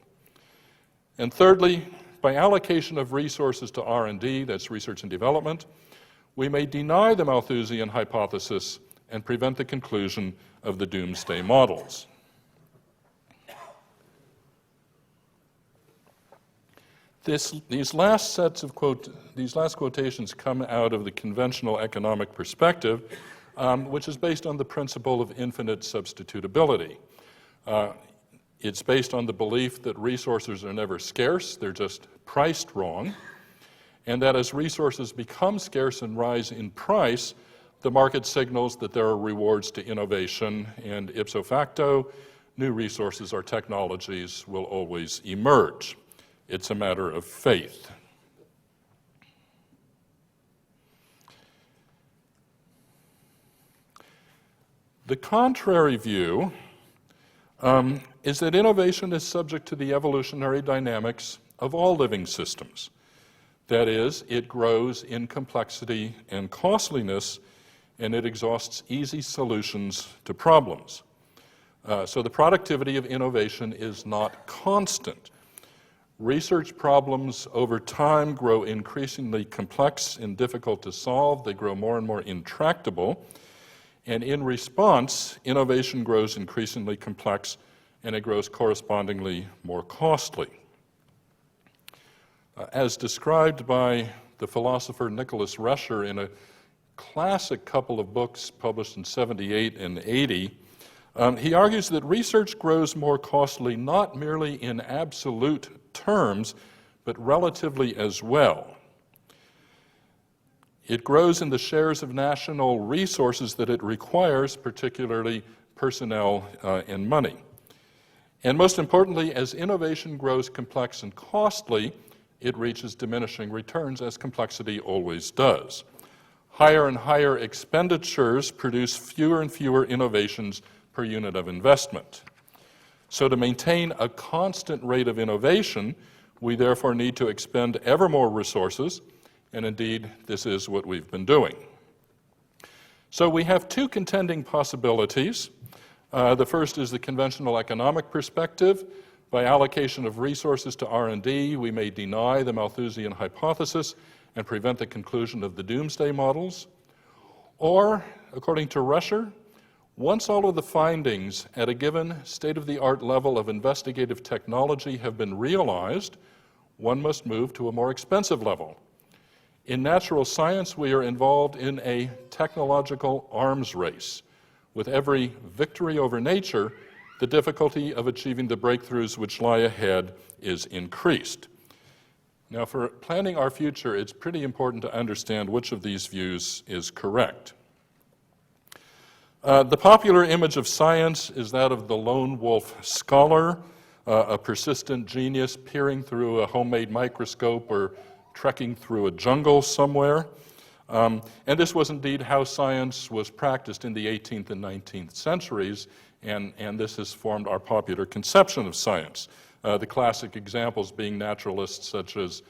And thirdly, by allocation of resources to R&D, that's research and development, we may deny the Malthusian hypothesis and prevent the conclusion of the doomsday models. These last quotations come out of the conventional economic perspective, which is based on the principle of infinite substitutability. It's based on the belief that resources are never scarce, they're just priced wrong, and that as resources become scarce and rise in price, the market signals that there are rewards to innovation, and ipso facto, new resources or technologies will always emerge. It's a matter of faith. The contrary view is that innovation is subject to the evolutionary dynamics of all living systems. That is, it grows in complexity and costliness, and it exhausts easy solutions to problems. So the productivity of innovation is not constant. Research problems over time grow increasingly complex and difficult to solve. They grow more and more intractable. And in response, innovation grows increasingly complex, and it grows correspondingly more costly. As described by the philosopher Nicholas Rescher in a classic couple of books published in 78 and 80, he argues that research grows more costly not merely in absolute terms, but relatively as well. It grows in the shares of national resources that it requires, particularly personnel and money. And most importantly, as innovation grows complex and costly, it reaches diminishing returns, as complexity always does. Higher and higher expenditures produce fewer and fewer innovations per unit of investment. So to maintain a constant rate of innovation, we therefore need to expend ever more resources, and indeed, this is what we've been doing. So we have two contending possibilities. The first is the conventional economic perspective. By allocation of resources to R&D, we may deny the Malthusian hypothesis and prevent the conclusion of the doomsday models. Or, according to Rescher, once all of the findings at a given state-of-the-art level of investigative technology have been realized, one must move to a more expensive level. In natural science, we are involved in a technological arms race. With every victory over nature, the difficulty of achieving the breakthroughs which lie ahead is increased. Now, for planning our future, it's pretty important to understand which of these views is correct. The popular image of science is that of the lone wolf scholar, a persistent genius peering through a homemade microscope or trekking through a jungle somewhere. And this was indeed how science was practiced in the 18th and 19th centuries, and this has formed our popular conception of science. The classic examples being naturalists such as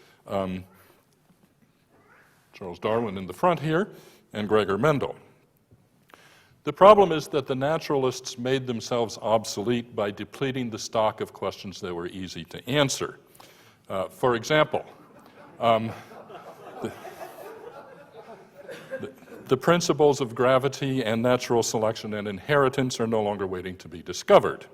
Charles Darwin in the front here, and Gregor Mendel. The problem is that the naturalists made themselves obsolete by depleting the stock of questions that were easy to answer. For example, the principles of gravity and natural selection and inheritance are no longer waiting to be discovered.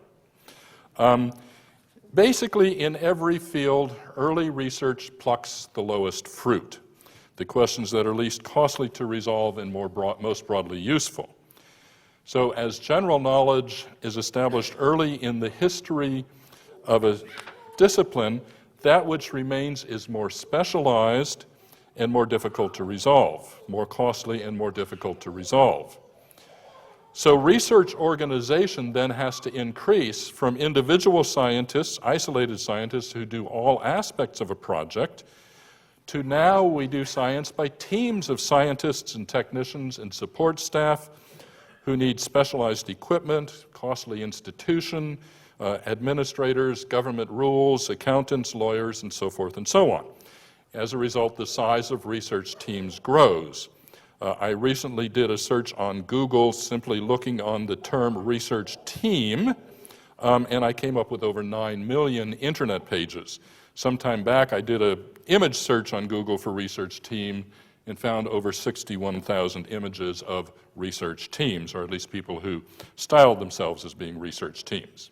Basically, in every field, early research plucks the lowest fruit, the questions that are least costly to resolve and most broadly useful. So as general knowledge is established early in the history of a discipline, that which remains is more specialized and more difficult to resolve, more costly and more difficult to resolve. So research organization then has to increase from individual scientists, isolated scientists who do all aspects of a project, to now we do science by teams of scientists and technicians and support staff who need specialized equipment, costly institution, administrators, government rules, accountants, lawyers, and so forth and so on. As a result, the size of research teams grows. I recently did a search on Google simply looking on the term research team, and I came up with over 9 million internet pages. Some time back, I did an image search on Google for research team and found over 61,000 images of research teams, or at least people who styled themselves as being research teams.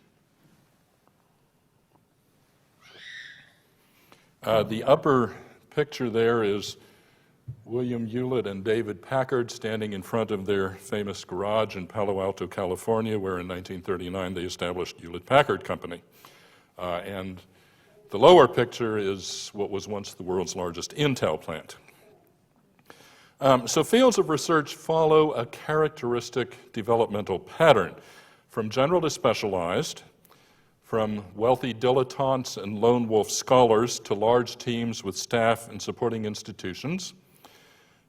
The upper picture there is William Hewlett and David Packard standing in front of their famous garage in Palo Alto, California, where in 1939 they established Hewlett-Packard Company. And the lower picture is what was once the world's largest Intel plant. So fields of research follow a characteristic developmental pattern, from general to specialized, from wealthy dilettantes and lone wolf scholars to large teams with staff and supporting institutions,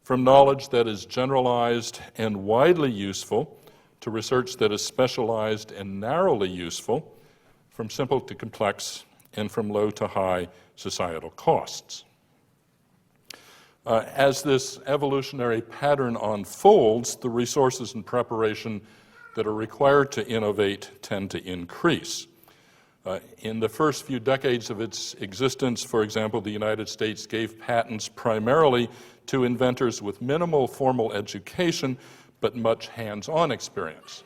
from knowledge that is generalized and widely useful to research that is specialized and narrowly useful, from simple to complex, and from low to high societal costs. As this evolutionary pattern unfolds, the resources and preparation that are required to innovate tend to increase. In the first few decades of its existence, for example, the United States gave patents primarily to inventors with minimal formal education, but much hands-on experience.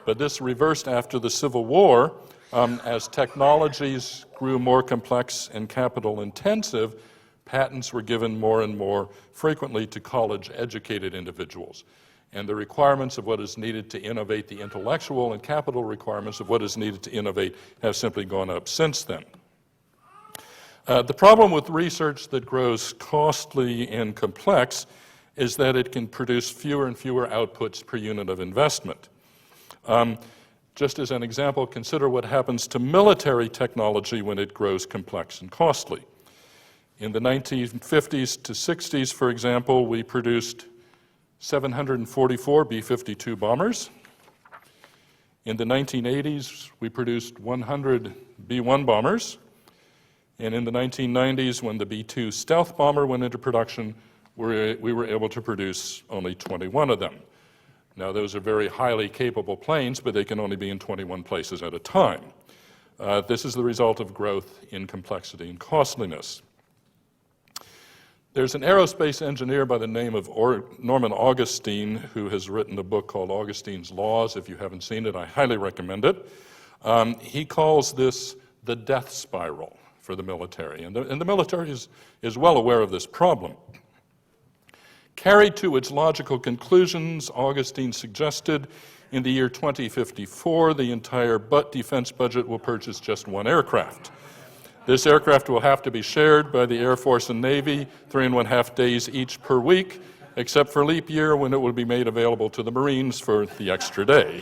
But this reversed after the Civil War. As technologies grew more complex and capital-intensive, patents were given more and more frequently to college-educated individuals. And the requirements of what is needed to innovate, the intellectual and capital requirements of what is needed to innovate, have simply gone up since then. The problem with research that grows costly and complex is that it can produce fewer and fewer outputs per unit of investment. Just as an example, consider what happens to military technology when it grows complex and costly. In the 1950s to 60s, for example, we produced 744 B-52 bombers. In the 1980s, we produced 100 B-1 bombers. And in the 1990s, when the B-2 stealth bomber went into production, we were able to produce only 21 of them. Now, those are very highly capable planes, but they can only be in 21 places at a time. This is the result of growth in complexity and costliness. There's an aerospace engineer by the name of Norman Augustine who has written a book called Augustine's Laws. If you haven't seen it, I highly recommend it. He calls this the death spiral for the military, and the military is well aware of this problem. Carried to its logical conclusions, Augustine suggested in the year 2054, the entire defense budget will purchase just one aircraft. This aircraft will have to be shared by the Air Force and Navy 3.5 days each per week, except for leap year when it will be made available to the Marines for the extra day.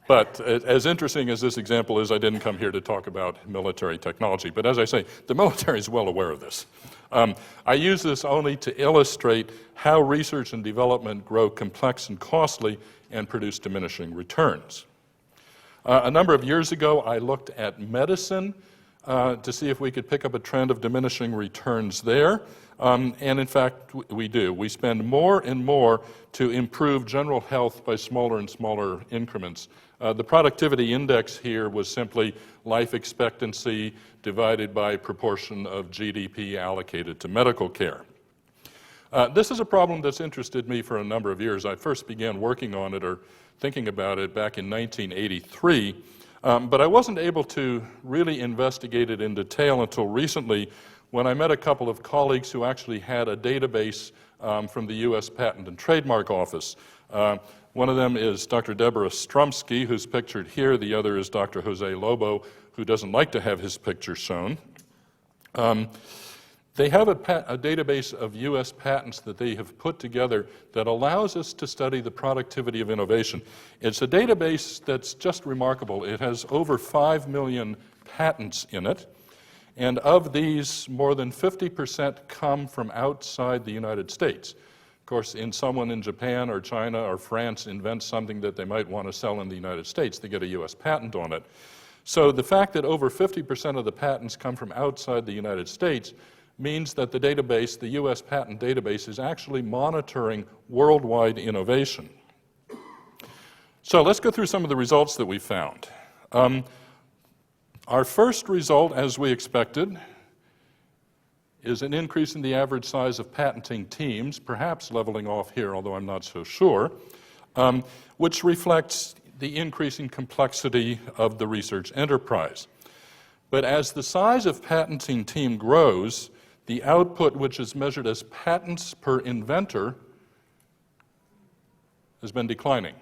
But as interesting as this example is, I didn't come here to talk about military technology. But as I say, the military is well aware of this. I use this only to illustrate how research and development grow complex and costly and produce diminishing returns. A number of years ago, I looked at medicine to see if we could pick up a trend of diminishing returns there. And in fact, we do. We spend more and more to improve general health by smaller and smaller increments. The productivity index here was simply life expectancy divided by proportion of GDP allocated to medical care. This is a problem that's interested me for a number of years. I first began working on it or thinking about it back in 1983 But I wasn't able to really investigate it in detail until recently when I met a couple of colleagues who actually had a database from the U.S. Patent and Trademark Office. One of them is Dr. Deborah Strumsky, who's pictured here. The other is Dr. Jose Lobo, who doesn't like to have his picture shown. They have a database of U.S. patents that they have put together that allows us to study the productivity of innovation. It's a database that's just remarkable. It has over 5 million patents in it, and of these, more than 50% come from outside the United States. Of course, someone in Japan or China or France invents something that they might want to sell in the United States, they get a U.S. patent on it. So the fact that over 50% of the patents come from outside the United States means that the database, the U.S. patent database, is actually monitoring worldwide innovation. So let's go through some of the results that we found. Our first result, as we expected, is an increase in the average size of patenting teams, perhaps leveling off here, although I'm not so sure, which reflects the increasing complexity of the research enterprise. But as the size of patenting team grows, the output, which is measured as patents per inventor, has been declining.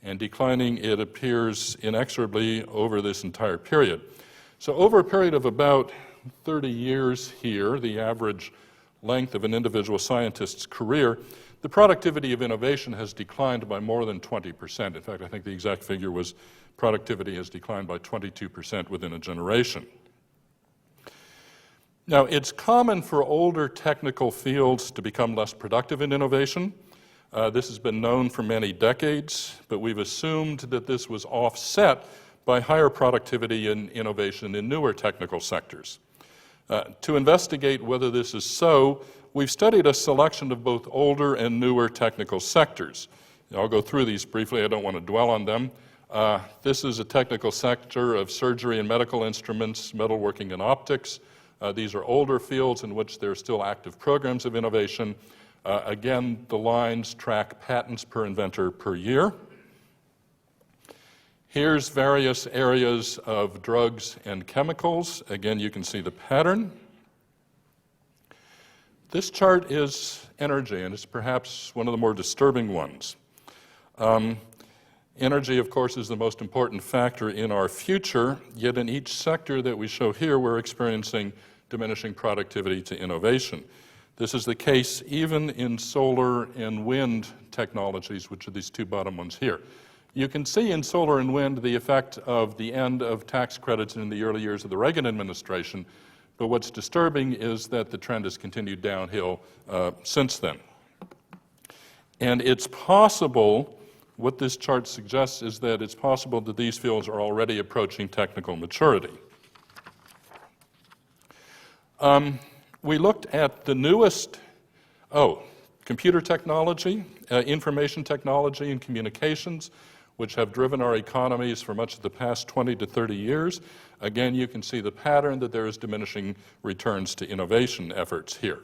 And declining, it appears, inexorably over this entire period. So over a period of about 30 years here, the average length of an individual scientist's career, the productivity of innovation has declined by more than 20%. In fact, I think the exact figure was productivity has declined by 22% within a generation. Now, it's common for older technical fields to become less productive in innovation. This has been known for many decades, but we've assumed that this was offset by higher productivity and innovation in newer technical sectors. To investigate whether this is so, we've studied a selection of both older and newer technical sectors. I'll go through these briefly. I don't want to dwell on them. This is a technical sector of surgery and medical instruments, metalworking and optics. These are older fields in which there are still active programs of innovation. Again, the lines track patents per inventor per year. Here's various areas of drugs and chemicals. Again, you can see the pattern. This chart is energy, and it's perhaps one of the more disturbing ones. Energy, of course, is the most important factor in our future, yet in each sector that we show here, we're experiencing diminishing productivity to innovation. This is the case even in solar and wind technologies, which are these two bottom ones here. You can see in solar and wind the effect of the end of tax credits in the early years of the Reagan administration, but what's disturbing is that the trend has continued downhill since then. And it's possible, what this chart suggests is that it's possible that these fields are already approaching technical maturity. We looked at the newest, computer technology, information technology and communications, which have driven our economies for much of the past 20 to 30 years. Again, you can see the pattern that there is diminishing returns to innovation efforts here.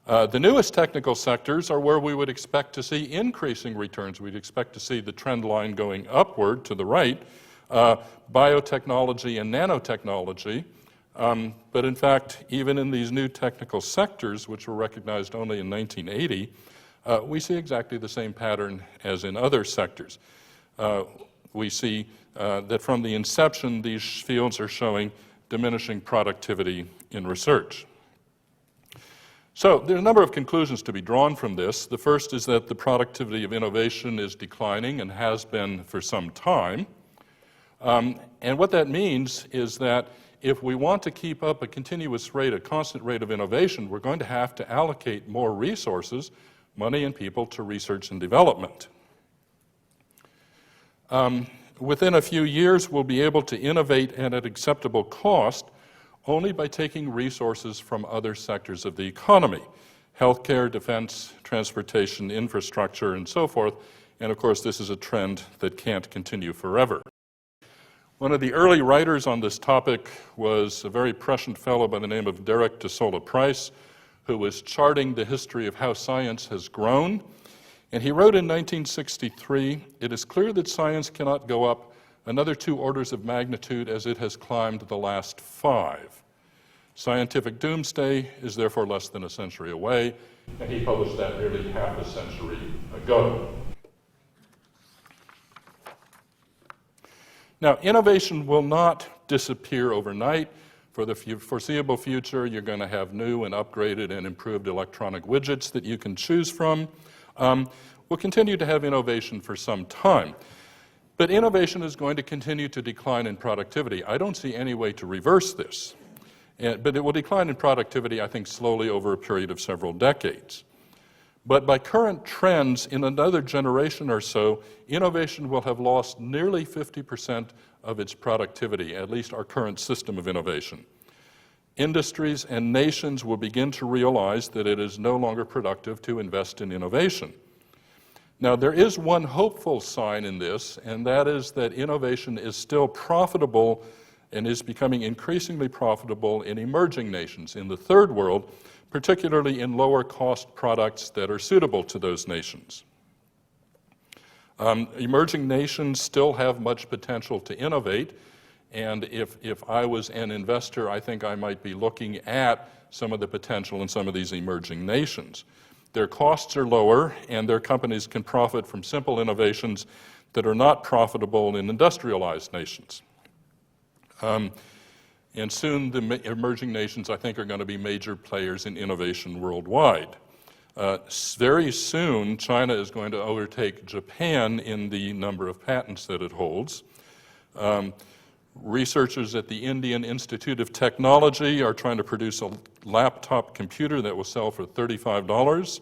The newest technical sectors are where we would expect to see increasing returns. We'd expect to see the trend line going upward to the right, biotechnology and nanotechnology. But in fact, even in these new technical sectors, which were recognized only in 1980, we see exactly the same pattern as in other sectors. We see that from the inception, these fields are showing diminishing productivity in research. So there are a number of conclusions to be drawn from this. The first is that the productivity of innovation is declining and has been for some time. And what that means is that if we want to keep up a continuous rate, a constant rate of innovation, we're going to have to allocate more resources, money and people, to research and development. Within a few years, we'll be able to innovate at an acceptable cost only by taking resources from other sectors of the economy: healthcare, defense, transportation, infrastructure, and so forth. And of course, this is a trend that can't continue forever. One of the early writers on this topic was a very prescient fellow by the name of Derek DeSola Price, who was charting the history of how science has grown. And he wrote in 1963, "It is clear that science cannot go up another 2 orders of magnitude as it has climbed the last 5. Scientific doomsday is therefore less than a century away, and he published that nearly half a century ago. Now, innovation will not disappear overnight. For the foreseeable future, you're going to have new and upgraded and improved electronic widgets that you can choose from. We'll continue to have innovation for some time. But innovation is going to continue to decline in productivity. I don't see any way to reverse this. But it will decline in productivity, I think, slowly over a period of several decades. But by current trends, in another generation or so, innovation will have lost nearly 50% of its productivity, at least our current system of innovation. Industries and nations will begin to realize that it is no longer productive to invest in innovation. Now, there is one hopeful sign in this, and that is that innovation is still profitable and is becoming increasingly profitable in emerging nations, in the third world, particularly in lower cost products that are suitable to those nations. Emerging nations still have much potential to innovate, and if I was an investor, I think I might be looking at some of the potential in some of these emerging nations. Their costs are lower, and their companies can profit from simple innovations that are not profitable in industrialized nations. And soon the emerging nations, I think, are going to be major players in innovation worldwide. Very soon, China is going to overtake Japan in the number of patents that it holds. Researchers at the Indian Institute of Technology are trying to produce a laptop computer that will sell for $35.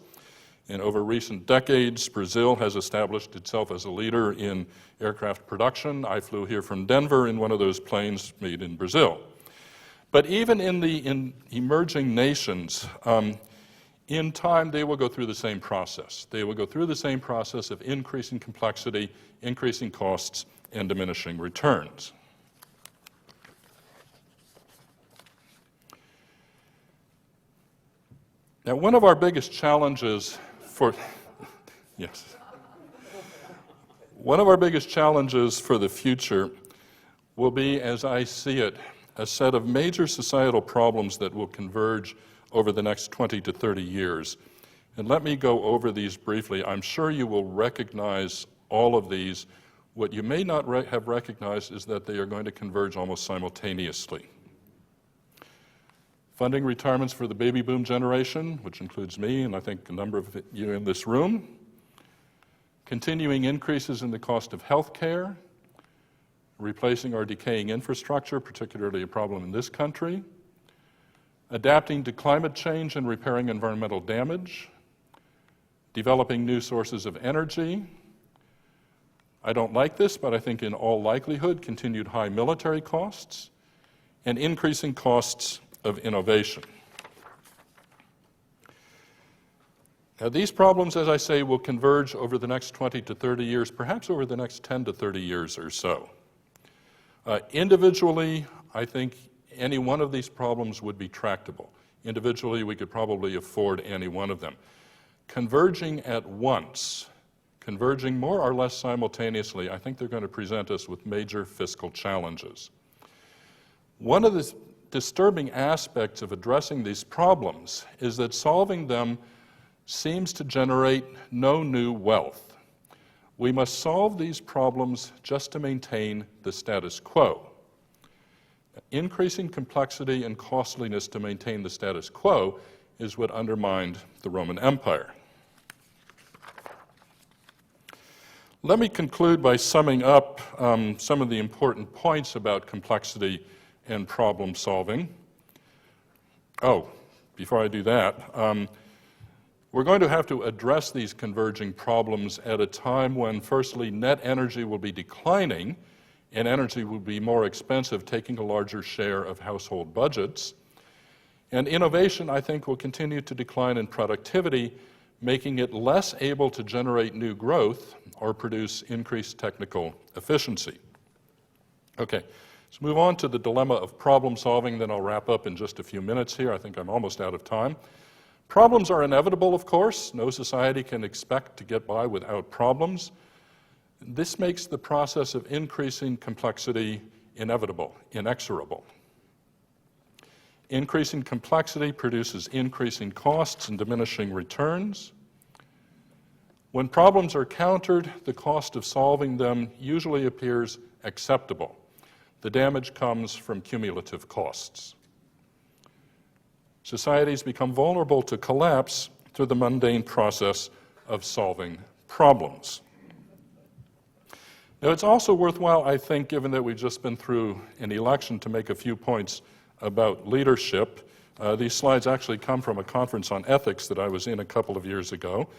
And over recent decades, Brazil has established itself as a leader in aircraft production. I flew here from Denver in one of those planes made in Brazil. But even in emerging nations, in time they will go through the same process. They will go through the same process of increasing complexity, increasing costs, and diminishing returns. Now, one of our biggest challenges one of our biggest challenges for the future will be, as I see it, a set of major societal problems that will converge over the next 20 to 30 years. And let me go over these briefly. I'm sure you will recognize all of these. What you may not have recognized is that they are going to converge almost simultaneously. Funding retirements for the baby boom generation, which includes me and I think a number of you in this room. Continuing increases in the cost of health care, replacing our decaying infrastructure, particularly a problem in this country, adapting to climate change and repairing environmental damage, developing new sources of energy. I don't like this, but I think in all likelihood, continued high military costs, and increasing costs of innovation. Now, these problems, as I say, will converge over the next 20 to 30 years, perhaps over the next 10 to 30 years or so. Individually, I think any one of these problems would be tractable. Individually, we could probably afford any one of them. Converging at once, converging more or less simultaneously, I think they're going to present us with major fiscal challenges. One of the disturbing aspects of addressing these problems is that solving them seems to generate no new wealth. We must solve these problems just to maintain the status quo. Increasing complexity and costliness to maintain the status quo is what undermined the Roman Empire. Let me conclude by summing up some of the important points about complexity and problem solving. Before I do that, we're going to have to address these converging problems at a time when, firstly, net energy will be declining and energy will be more expensive, taking a larger share of household budgets. And innovation, I think, will continue to decline in productivity, making it less able to generate new growth or produce increased technical efficiency. Okay. Let's move on to the dilemma of problem solving, then I'll wrap up in just a few minutes here. I think I'm almost out of time. Problems are inevitable, of course. No society can expect to get by without problems. This makes the process of increasing complexity inevitable, inexorable. Increasing complexity produces increasing costs and diminishing returns. When problems are countered, the cost of solving them usually appears acceptable. The damage comes from cumulative costs. Societies become vulnerable to collapse through the mundane process of solving problems. Now, it's also worthwhile, I think, given that we've just been through an election, to make a few points about leadership. These slides actually come from a conference on ethics that I was in a couple of years ago.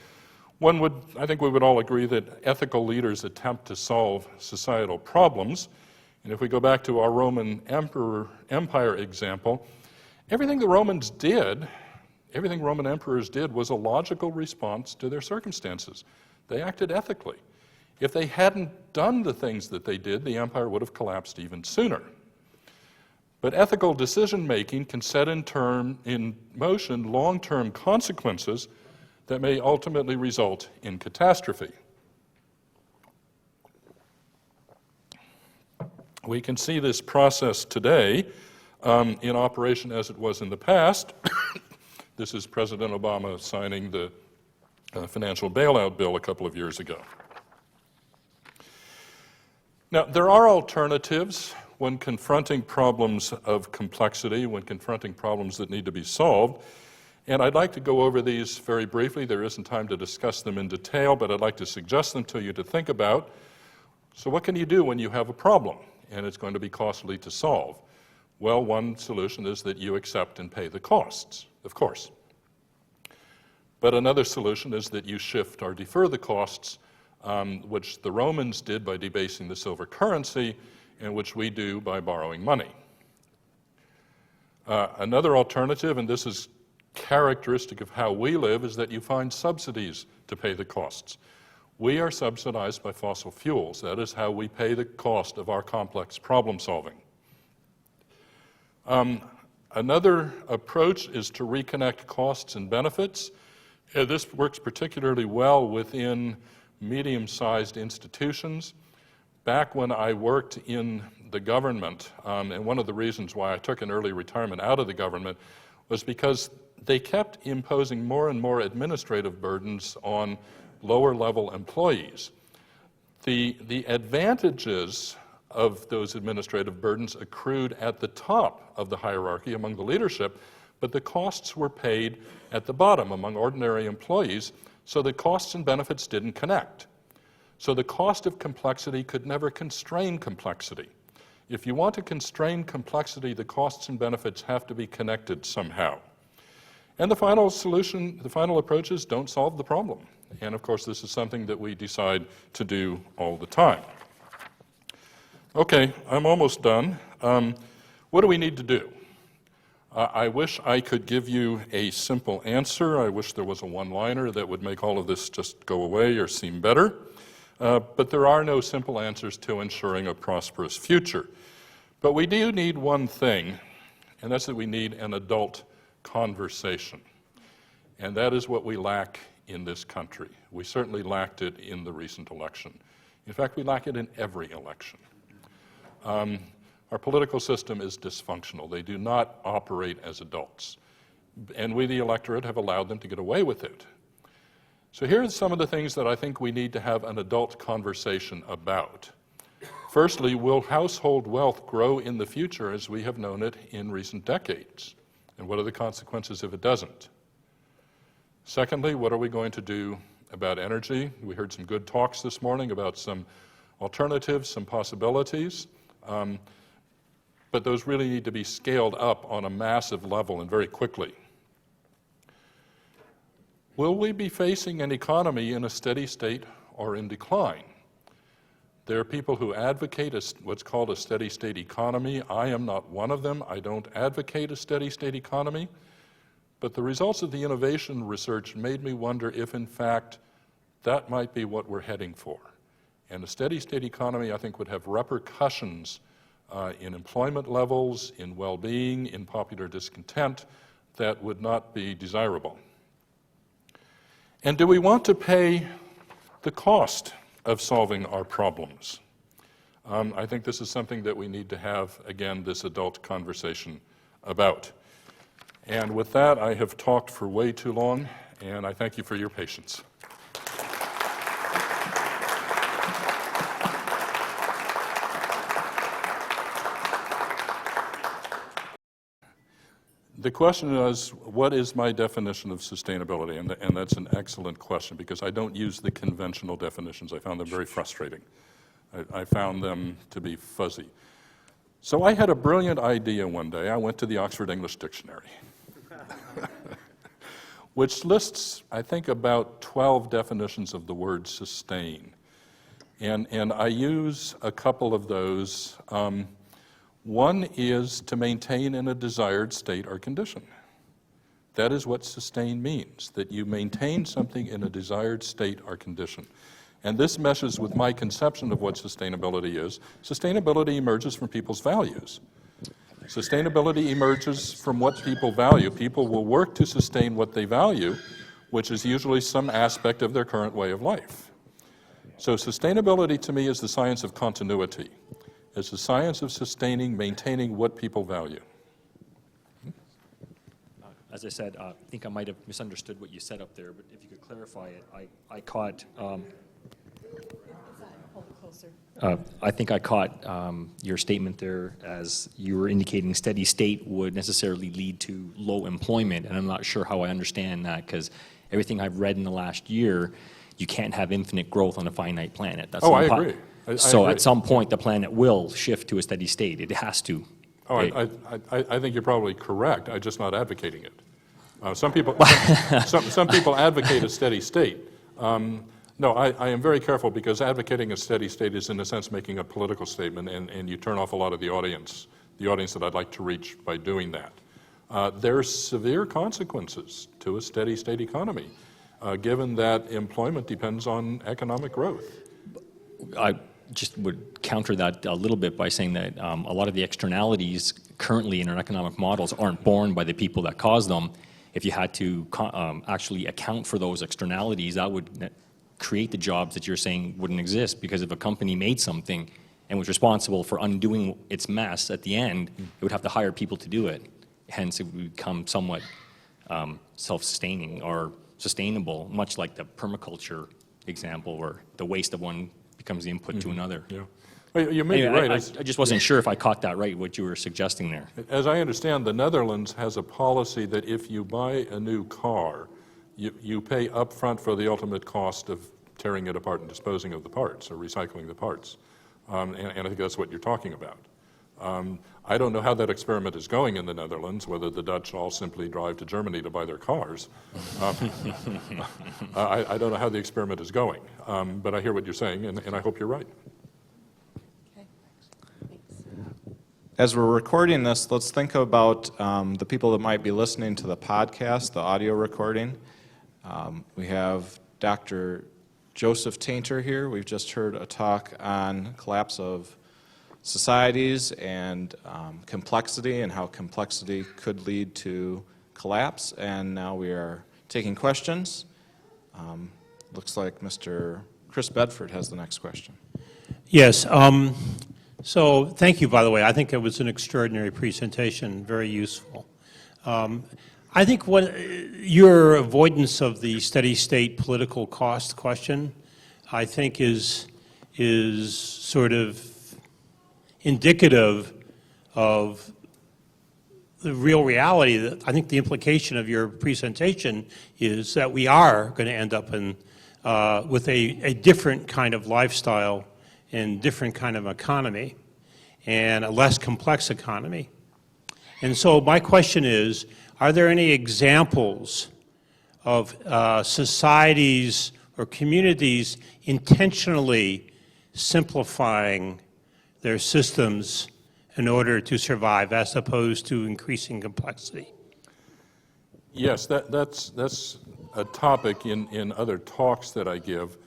I think we would all agree that ethical leaders attempt to solve societal problems. And if we go back to our Roman Empire example, everything the Romans did, everything Roman emperors did was a logical response to their circumstances. They acted ethically. If they hadn't done the things that they did, the empire would have collapsed even sooner. But ethical decision-making can set in motion long-term consequences that may ultimately result in catastrophe. We can see this process today in operation as it was in the past. This is President Obama signing the financial bailout bill a couple of years ago. Now, there are alternatives when confronting problems of complexity, when confronting problems that need to be solved. And I'd like to go over these very briefly. There isn't time to discuss them in detail, but I'd like to suggest them to you to think about. So what can you do when you have a problem and it's going to be costly to solve? Well, one solution is that you accept and pay the costs, of course. But another solution is that you shift or defer the costs, which the Romans did by debasing the silver currency, and which we do by borrowing money. Another alternative, and this is characteristic of how we live, is that you find subsidies to pay the costs. We are subsidized by fossil fuels. That is how we pay the cost of our complex problem solving. Another approach is to reconnect costs and benefits. This works particularly well within medium-sized institutions. Back when I worked in the government, and one of the reasons why I took an early retirement out of the government was because they kept imposing more and more administrative burdens on lower-level employees. The advantages of those administrative burdens accrued at the top of the hierarchy among the leadership, but the costs were paid at the bottom among ordinary employees, so the costs and benefits didn't connect. So the cost of complexity could never constrain complexity. If you want to constrain complexity, the costs and benefits have to be connected somehow. And the final solution, the final approach is don't solve the problem. And of course, this is something that we decide to do all the time. Okay, I'm almost done. What do we need to do? I wish I could give you a simple answer. I wish there was a one-liner that would make all of this just go away or seem better. But there are no simple answers to ensuring a prosperous future. But we do need one thing, and that's that we need an adult conversation. And that is what we lack in this country. We certainly lacked it in the recent election. In fact, we lack it in every election. Our political system is dysfunctional. They do not operate as adults. And we, the electorate, have allowed them to get away with it. So here are some of the things that I think we need to have an adult conversation about. Firstly, will household wealth grow in the future as we have known it in recent decades? And what are the consequences if it doesn't? Secondly, what are we going to do about energy? We heard some good talks this morning about some alternatives, some possibilities. But those really need to be scaled up on a massive level and very quickly. Will we be facing an economy in a steady state or in decline? There are people who advocate what's called a steady state economy. I am not one of them. I don't advocate a steady state economy. But the results of the innovation research made me wonder if, in fact, that might be what we're heading for. And a steady state economy, I think, would have repercussions in employment levels, in well-being, in popular discontent that would not be desirable. And do we want to pay the cost of solving our problems. I think this is something that we need to have, again, this adult conversation about. And with that, I have talked for way too long, and I thank you for your patience. The question is, what is my definition of sustainability? And that's an excellent question, because I don't use the conventional definitions. I found them very frustrating. I found them to be fuzzy. So I had a brilliant idea one day. I went to the Oxford English Dictionary, which lists, I think, about 12 definitions of the word sustain. And I use a couple of those. One is to maintain in a desired state or condition. That is what sustain means, that you maintain something in a desired state or condition. And this meshes with my conception of what sustainability is. Sustainability emerges from people's values. Sustainability emerges from what people value. People will work to sustain what they value, which is usually some aspect of their current way of life. So sustainability to me is the science of continuity. It's the science of sustaining, maintaining what people value. As I said, I think I might have misunderstood what you said up there, but if you could clarify it, I caught. I think I caught your statement there as you were indicating steady state would necessarily lead to low employment, and I'm not sure how I understand that, because everything I've read in the last year, you can't have infinite growth on a finite planet. That's I agree. So agree. at some point, the planet will shift to a steady state. It has to. Oh, I think you're probably correct. I'm just not advocating it. Some people advocate a steady state. No, I am very careful, because advocating a steady state is, in a sense, making a political statement, and you turn off a lot of the audience that I'd like to reach by doing that. There's severe consequences to a steady state economy, given that employment depends on economic growth. I just would counter that a little bit by saying that a lot of the externalities currently in our economic models aren't borne by the people that cause them. If you had to actually account for those externalities, that would create the jobs that you're saying wouldn't exist, because if a company made something and was responsible for undoing its mess at the end, it would have to hire people to do it. Hence, it would become somewhat self-sustaining or sustainable, much like the permaculture example, where the waste of one becomes the input to another. Yeah. Well, you may be right. I just wasn't sure if I caught that right, what you were suggesting there. As I understand, the Netherlands has a policy that if you buy a new car, you pay upfront for the ultimate cost of tearing it apart and disposing of the parts or recycling the parts. And I think that's what you're talking about. I don't know how that experiment is going in the Netherlands, whether the Dutch all simply drive to Germany to buy their cars. I don't know how the experiment is going, but I hear what you're saying, and I hope you're right. Okay. Thanks. As we're recording this, let's think about the people that might be listening to the podcast, the audio recording. We have Dr. Joseph Tainter here. We've just heard a talk on collapse of societies and complexity, and how complexity could lead to collapse. And now we are taking questions. Looks like Mr. Chris Bedford has the next question. Yes. So thank you, by the way. I think it was an extraordinary presentation, very useful. I think what your avoidance of the steady state political cost question, I think is sort of indicative of the real reality. That I think the implication of your presentation is that we are going to end up in with a different kind of lifestyle and different kind of economy, and a less complex economy. And so my question is, are there any examples of societies or communities intentionally simplifying their systems in order to survive, as opposed to increasing complexity? Yes, that's a topic in other talks that I give.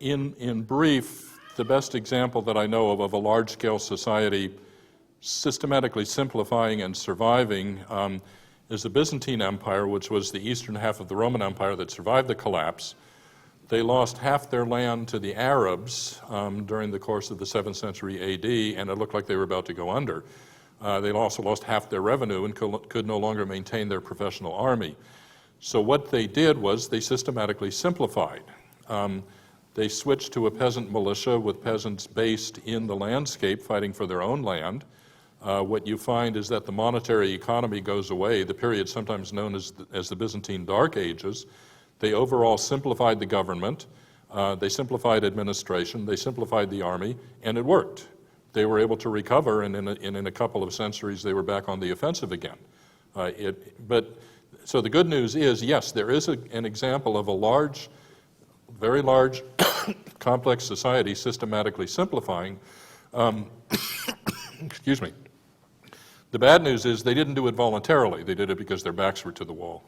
In brief, the best example that I know of a large-scale society systematically simplifying and surviving is the Byzantine Empire, which was the eastern half of the Roman Empire that survived the collapse. They lost half their land to the Arabs during the course of the 7th century AD, and it looked like they were about to go under. They also lost half their revenue and could no longer maintain their professional army. So what they did was they systematically simplified. They switched to a peasant militia with peasants based in the landscape fighting for their own land. What you find is that the monetary economy goes away, the period sometimes known as the Byzantine Dark Ages. They overall simplified the government, they simplified administration, they simplified the army, and it worked. They were able to recover, and in a couple of centuries they were back on the offensive again. So the good news is, yes, there is an example of a large, very large, complex society systematically simplifying. Excuse me. The bad news is they didn't do it voluntarily. They did it because their backs were to the wall.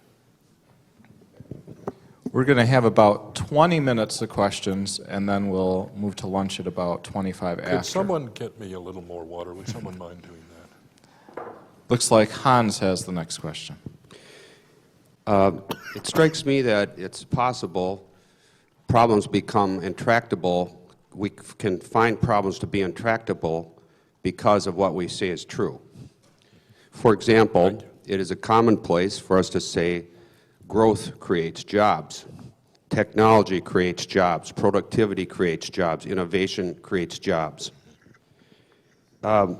We're going to have about 20 minutes of questions, and then we'll move to lunch at about 25 after. Could someone get me a little more water? Would someone mind doing that? Looks like Hans has the next question. It strikes me that it's possible problems become intractable. We can find problems to be intractable because of what we say is true. For example, it is a commonplace for us to say growth creates jobs, technology creates jobs, productivity creates jobs, innovation creates jobs. I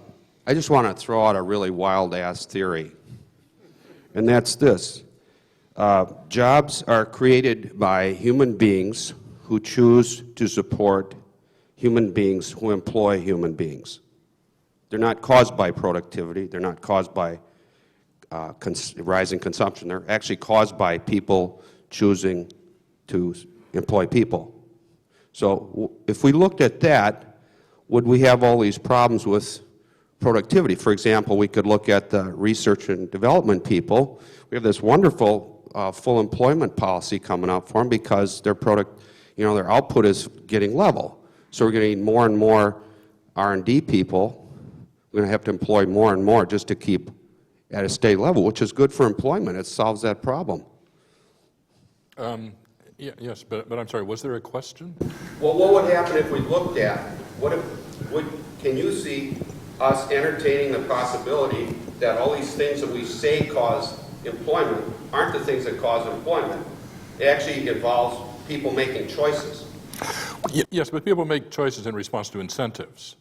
just want to throw out a really wild-ass theory, and that's this. Jobs are created by human beings who choose to support human beings who employ human beings. They're not caused by productivity. They're not caused by rising consumption. They're actually caused by people choosing to employ people. So if we looked at that, would we have all these problems with productivity? For example, we could look at the research and development people. We have this wonderful full employment policy coming up for them because their their output is getting level. So we're going to need more and more R&D people. We're going to have to employ more and more just to keep at a steady level, which is good for employment. It solves that problem. Yes, but I'm sorry, was there a question? Well, what would happen if we looked at, can you see us entertaining the possibility that all these things that we say cause employment aren't the things that cause employment? It actually involves people making choices. Yes, but people make choices in response to incentives.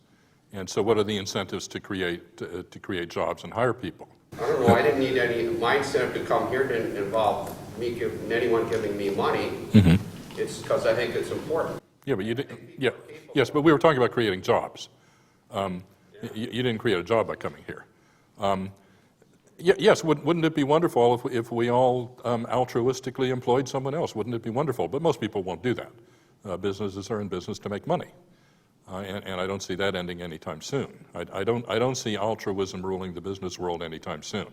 And so what are the incentives to create jobs and hire people? I don't know, I didn't need any, my incentive to come here didn't involve anyone giving me money. Mm-hmm. It's because I think it's important. Yeah, but yes, but we were talking about creating jobs. You didn't create a job by coming here. Yes, wouldn't it be wonderful if we all altruistically employed someone else? Wouldn't it be wonderful? But most people won't do that. Businesses are in business to make money. And I don't see that ending anytime soon. I don't see altruism ruling the business world anytime soon.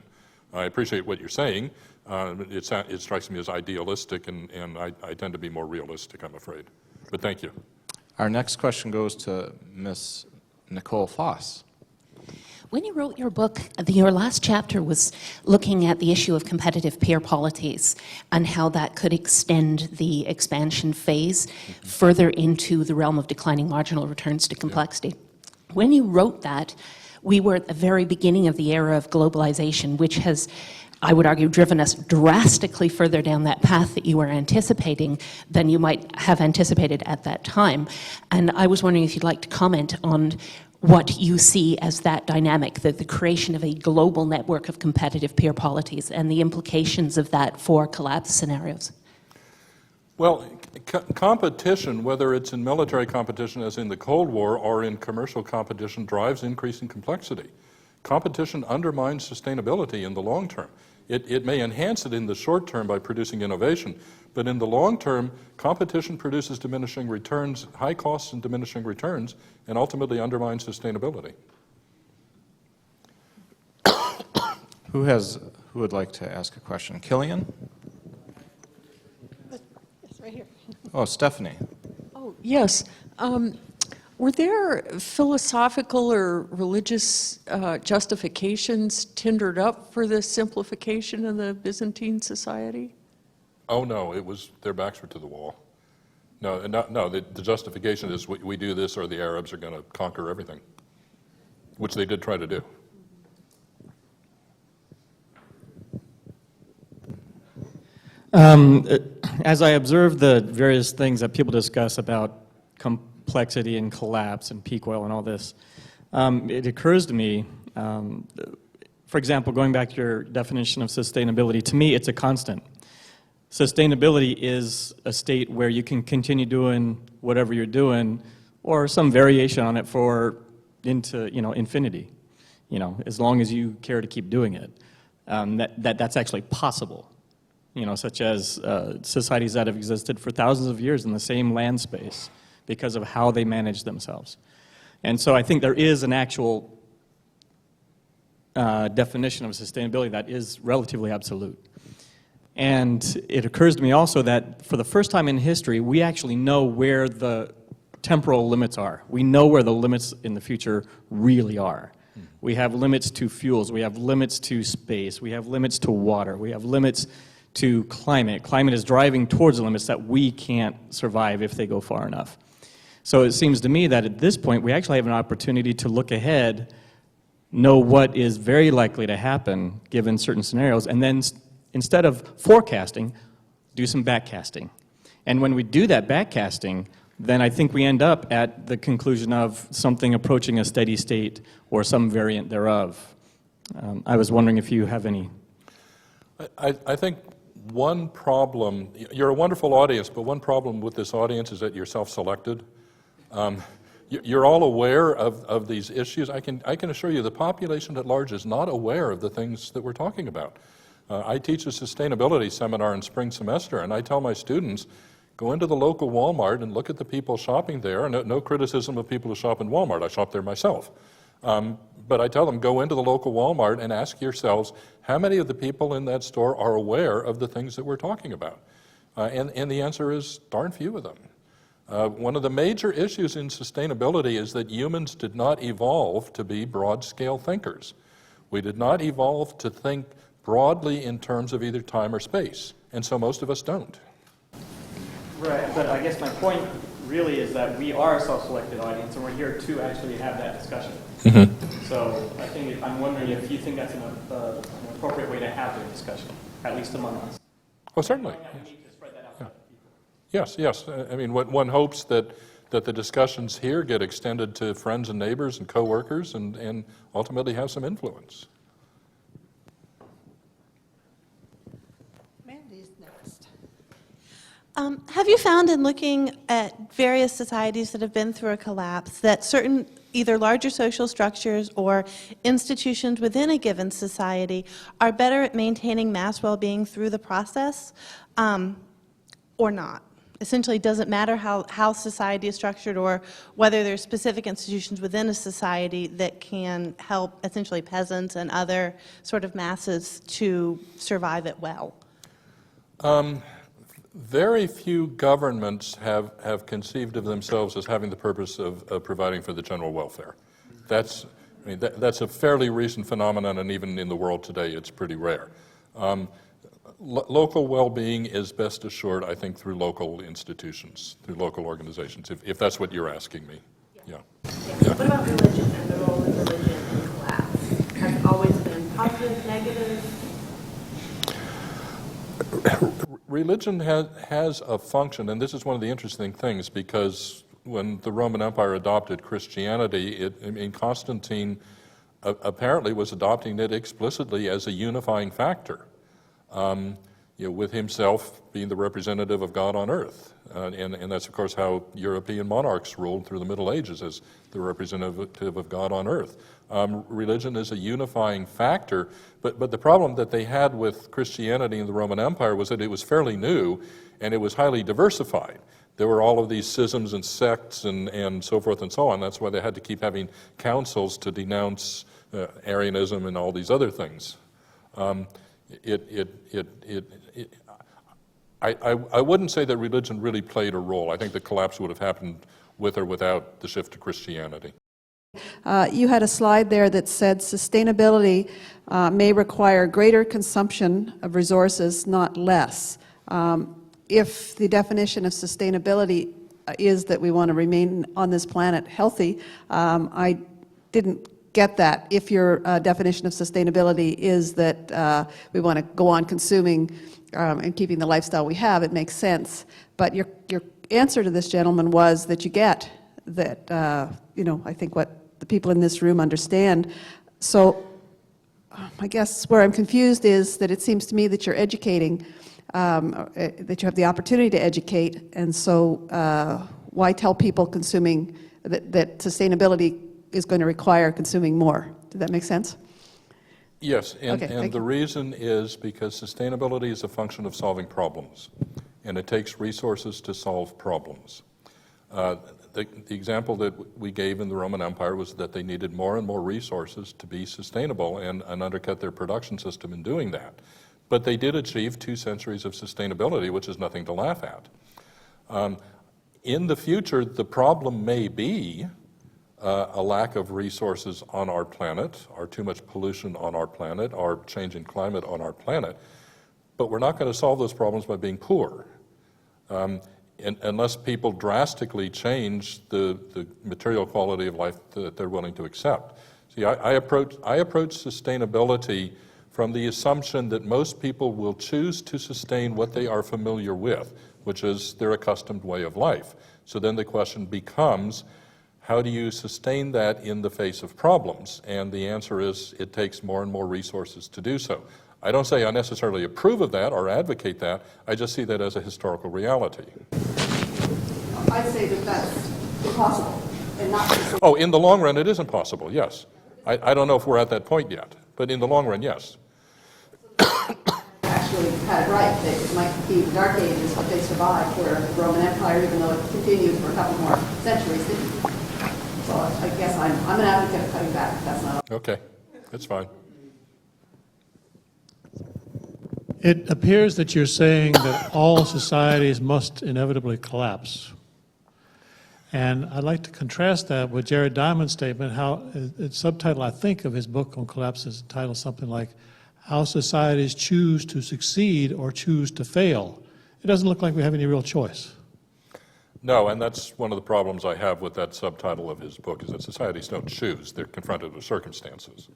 I appreciate what you're saying. It strikes me as idealistic, and I tend to be more realistic, I'm afraid. But thank you. Our next question goes to Ms. Nicole Foss. When you wrote your book, your last chapter was looking at the issue of competitive peer polities and how that could extend the expansion phase further into the realm of declining marginal returns to complexity. Yeah. When you wrote that, we were at the very beginning of the era of globalization, which has, I would argue, driven us drastically further down that path that you were anticipating than you might have anticipated at that time. And I was wondering if you'd like to comment on what you see as that dynamic, the creation of a global network of competitive peer polities and the implications of that for collapse scenarios. Well, competition, whether it's in military competition as in the Cold War or in commercial competition, drives increasing complexity. Competition undermines sustainability in the long term. It may enhance it in the short term by producing innovation, but in the long term, competition produces diminishing returns, high costs and diminishing returns, and ultimately undermines sustainability. Who would like to ask a question? Killian? Yes, right here. Oh, Stephanie. Oh, yes. Were there philosophical or religious justifications tendered up for this simplification of the Byzantine society? Oh no, their backs were to the wall. No, the justification is we do this or the Arabs are going to conquer everything, which they did try to do. As I observe the various things that people discuss about complexity and collapse and peak oil and all this, it occurs to me, for example, going back to your definition of sustainability, to me it's a constant. Sustainability is a state where you can continue doing whatever you're doing or some variation on it for into infinity, as long as you care to keep doing it. That's actually possible. Such as societies that have existed for thousands of years in the same land space because of how they manage themselves. And so I think there is an actual definition of sustainability that is relatively absolute. And it occurs to me also that for the first time in history, we actually know where the temporal limits are. We know where the limits in the future really are. We have limits to fuels, we have limits to space, we have limits to water, we have limits to climate. Climate is driving towards the limits that we can't survive if they go far enough. So it seems to me that at this point we actually have an opportunity to look ahead, know what is very likely to happen given certain scenarios, and then instead of forecasting, do some backcasting. And when we do that backcasting, then I think we end up at the conclusion of something approaching a steady state or some variant thereof. I was wondering if you have any. I think one problem, you're a wonderful audience, but one problem with this audience is that you're self-selected. You're all aware of these issues. I can assure you the population at large is not aware of the things that we're talking about. I teach a sustainability seminar in spring semester, and I tell my students, go into the local Walmart and look at the people shopping there. No criticism of people who shop in Walmart. I shop there myself. But I tell them, go into the local Walmart and ask yourselves, how many of the people in that store are aware of the things that we're talking about? And the answer is darn few of them. One of the major issues in sustainability is that humans did not evolve to be broad-scale thinkers. We did not evolve to think broadly in terms of either time or space, and so most of us don't. Right, but I guess my point really is that we are a self-selected audience, and we're here to actually have that discussion. Mm-hmm. So I think I'm wondering if you think that's an appropriate way to have the discussion, at least among us. Oh, certainly. Yes, yes. I mean, one hopes that the discussions here get extended to friends and neighbors and coworkers and ultimately have some influence. Mandy's next. Have you found in looking at various societies that have been through a collapse that certain either larger social structures or institutions within a given society are better at maintaining mass well-being through the process or not? Essentially, it doesn't matter how society is structured or whether there's specific institutions within a society that can help essentially peasants and other sort of masses to survive it well. Very few governments have conceived of themselves as having the purpose of providing for the general welfare. That's a fairly recent phenomenon, and even in the world today, it's pretty rare. Local well-being is best assured, I think, through local institutions, through local organizations, if that's what you're asking me. Yeah. What about religion and the role of religion in collapse? Has it always been positive, negative? Religion has a function, and this is one of the interesting things, because when the Roman Empire adopted Christianity, Constantine apparently was adopting it explicitly as a unifying factor. With himself being the representative of God on earth. And that's, of course, how European monarchs ruled through the Middle Ages, as the representative of God on earth. Religion is a unifying factor, but the problem that they had with Christianity in the Roman Empire was that it was fairly new, and it was highly diversified. There were all of these schisms and sects and so forth and so on. That's why they had to keep having councils to denounce Arianism and all these other things. I wouldn't say that religion really played a role. I think the collapse would have happened with or without the shift to Christianity. You had a slide there that said sustainability may require greater consumption of resources, not less. if the definition of sustainability is that we want to remain on this planet healthy, I didn't get that. If your definition of sustainability is that we want to go on consuming and keeping the lifestyle we have, it makes sense. But your answer to this gentleman was that you get that, you know, I think what the people in this room understand. So I guess where I'm confused is that it seems to me that you're educating, that you have the opportunity to educate, and so why tell people consuming that sustainability is going to require consuming more? Does that make sense? Yes, and, Okay, and the reason is because sustainability is a function of solving problems, and it takes resources to solve problems. The example that we gave in the Roman Empire was that they needed more and more resources to be sustainable and undercut their production system in doing that. But they did achieve 2 centuries of sustainability, which is nothing to laugh at. In the future, the problem may be a lack of resources on our planet, or too much pollution on our planet, or changing climate on our planet. But we're not going to solve those problems by being poor. Unless people drastically change the material quality of life that they're willing to accept. See, I approach sustainability from the assumption that most people will choose to sustain what they are familiar with, which is their accustomed way of life. So then the question becomes, how do you sustain that in the face of problems? And the answer is, it takes more and more resources to do so. I don't say I necessarily approve of that or advocate that, I just see that as a historical reality. I'd say that that's impossible and not. Oh, in the long run, it isn't possible, yes. I don't know if we're at that point yet, but in the long run, yes. Actually had it right, that it might be the Dark Ages, but they survived, where the Roman Empire, even though it continued for a couple more centuries, didn't. So I guess I'm an advocate of cutting back. That's not. Okay, that's fine. It appears that you're saying that all societies must inevitably collapse. And I'd like to contrast that with Jared Diamond's statement, how its subtitle, I think, of his book on collapse is titled something like, How Societies Choose to Succeed or Choose to Fail. It doesn't look like we have any real choice. No, and that's one of the problems I have with that subtitle of his book, is that societies don't choose, they're confronted with circumstances.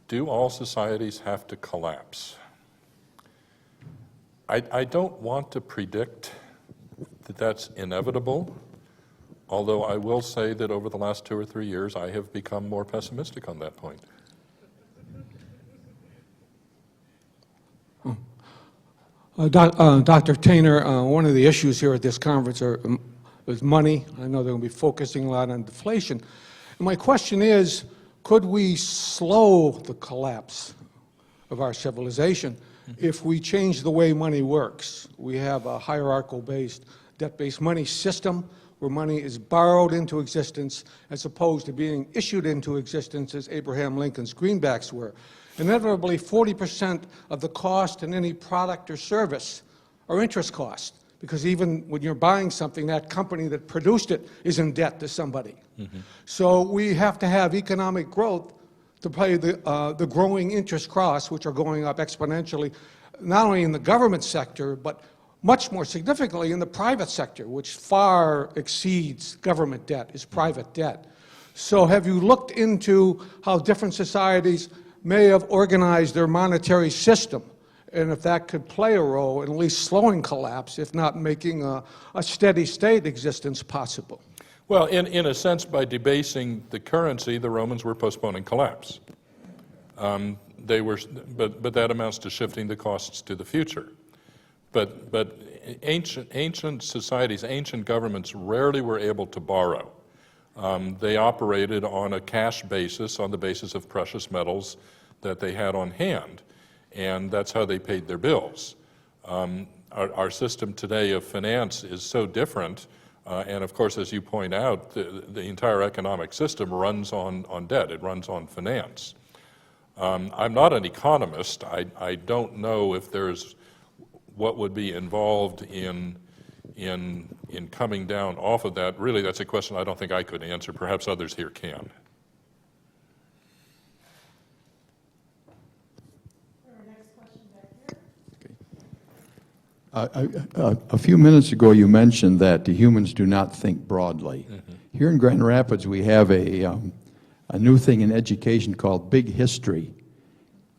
Do all societies have to collapse? I don't want to predict that that's inevitable, although I will say that over the last 2 or 3 years, I have become more pessimistic on that point. Dr. Tainter, one of the issues here at this conference is money. I know they're going to be focusing a lot on deflation. And my question is, could we slow the collapse of our civilization if we change the way money works? We have a hierarchical-based, debt-based money system where money is borrowed into existence as opposed to being issued into existence as Abraham Lincoln's greenbacks were. Inevitably, 40% of the cost in any product or service are interest costs, because even when you're buying something, that company that produced it is in debt to somebody. Mm-hmm. So we have to have economic growth to pay the growing interest costs, which are going up exponentially, not only in the government sector, but much more significantly in the private sector, which far exceeds government debt, is private debt. So have you looked into how different societies may have organized their monetary system, and if that could play a role in at least slowing collapse, if not making a steady state existence possible? Well, in a sense, by debasing the currency, the Romans were postponing collapse. But that amounts to shifting the costs to the future. But ancient societies, ancient governments rarely were able to borrow. They operated on a cash basis, on the basis of precious metals that they had on hand, and that's how they paid their bills. Our system today of finance is so different, and of course, as you point out, the entire economic system runs on debt. It runs on finance. I'm not an economist. I don't know if there's what would be involved in coming down off of that. Really, that's a question I don't think I could answer. Perhaps others here can. A few minutes ago, you mentioned that the humans do not think broadly. Here in Grand Rapids, we have a new thing in education called Big History,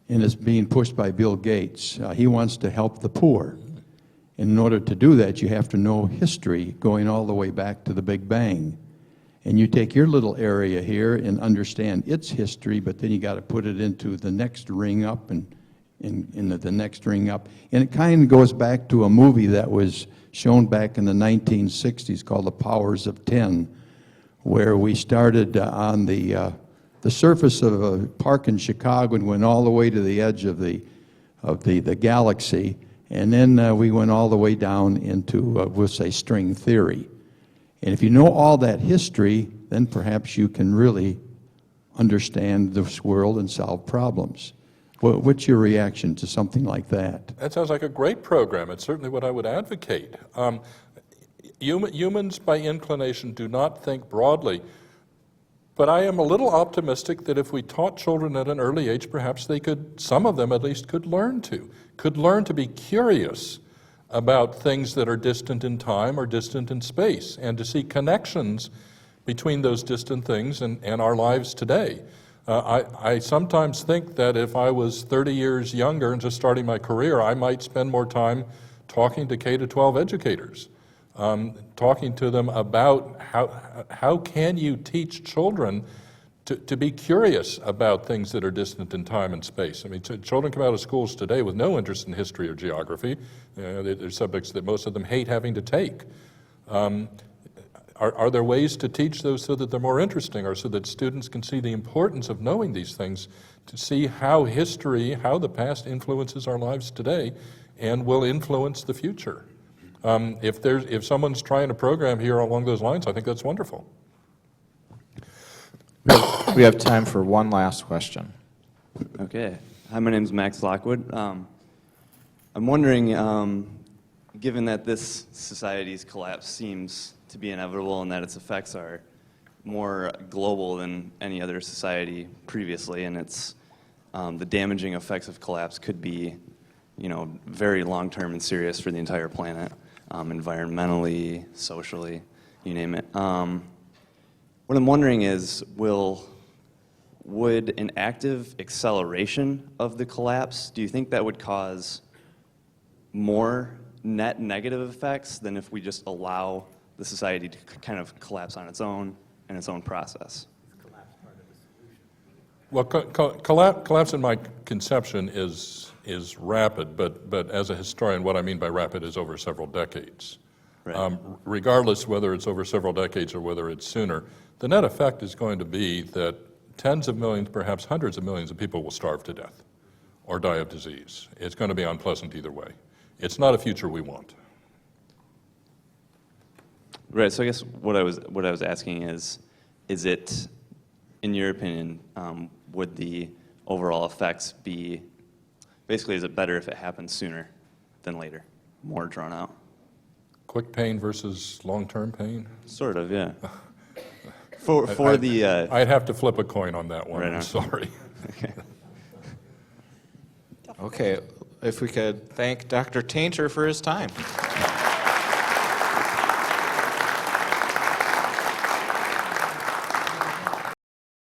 and it's being pushed by Bill Gates. He wants to help the poor. In order to do that, you have to know history going all the way back to the Big Bang. And you take your little area here and understand its history, but then you got to put it into the next ring up and in the next ring up. And it kind of goes back to a movie that was shown back in the 1960s called The Powers of 10, where we started on the surface of a park in Chicago and went all the way to the edge of the galaxy, and then we went all the way down into, we'll say, string theory. And if you know all that history, then perhaps you can really understand this world and solve problems. What's your reaction to something like that? That sounds like a great program. It's certainly what I would advocate. Humans, by inclination, do not think broadly. But I am a little optimistic that if we taught children at an early age, perhaps they could, some of them at least, could learn to be curious about things that are distant in time or distant in space, and to see connections between those distant things and our lives today. I sometimes think that if I was 30 years younger and just starting my career, I might spend more time talking to K-12 educators, talking to them about how can you teach children to be curious about things that are distant in time and space. I mean, children come out of schools today with no interest in history or geography. They're subjects that most of them hate having to take. Are there ways to teach those so that they're more interesting, or so that students can see the importance of knowing these things, to see how history, how the past influences our lives today and will influence the future? If someone's trying a program here along those lines, I think that's wonderful. We have time for one last question. Okay. Hi, my name is Max Lockwood. I'm wondering, given that this society's collapse seems to be inevitable and that its effects are more global than any other society previously, and it's the damaging effects of collapse could be, very long-term and serious for the entire planet, environmentally, socially, you name it. What I'm wondering is, would an active acceleration of the collapse, do you think that would cause more net negative effects than if we just allow the society to kind of collapse on its own in its own process? Well, collapse in my conception is rapid, but as a historian, what I mean by rapid is over several decades. Right. Regardless whether it's over several decades or whether it's sooner, the net effect is going to be that tens of millions, perhaps hundreds of millions of people will starve to death or die of disease. It's going to be unpleasant either way. It's not a future we want. Right. So I guess what I was asking is it, in your opinion, would the overall effects be, basically, is it better if it happens sooner than later, more drawn out? Quick pain versus long-term pain? Sort of, yeah. I'd have to flip a coin on that one. Right I'm on. sorry. Okay, if we could thank Dr. Tainter for his time.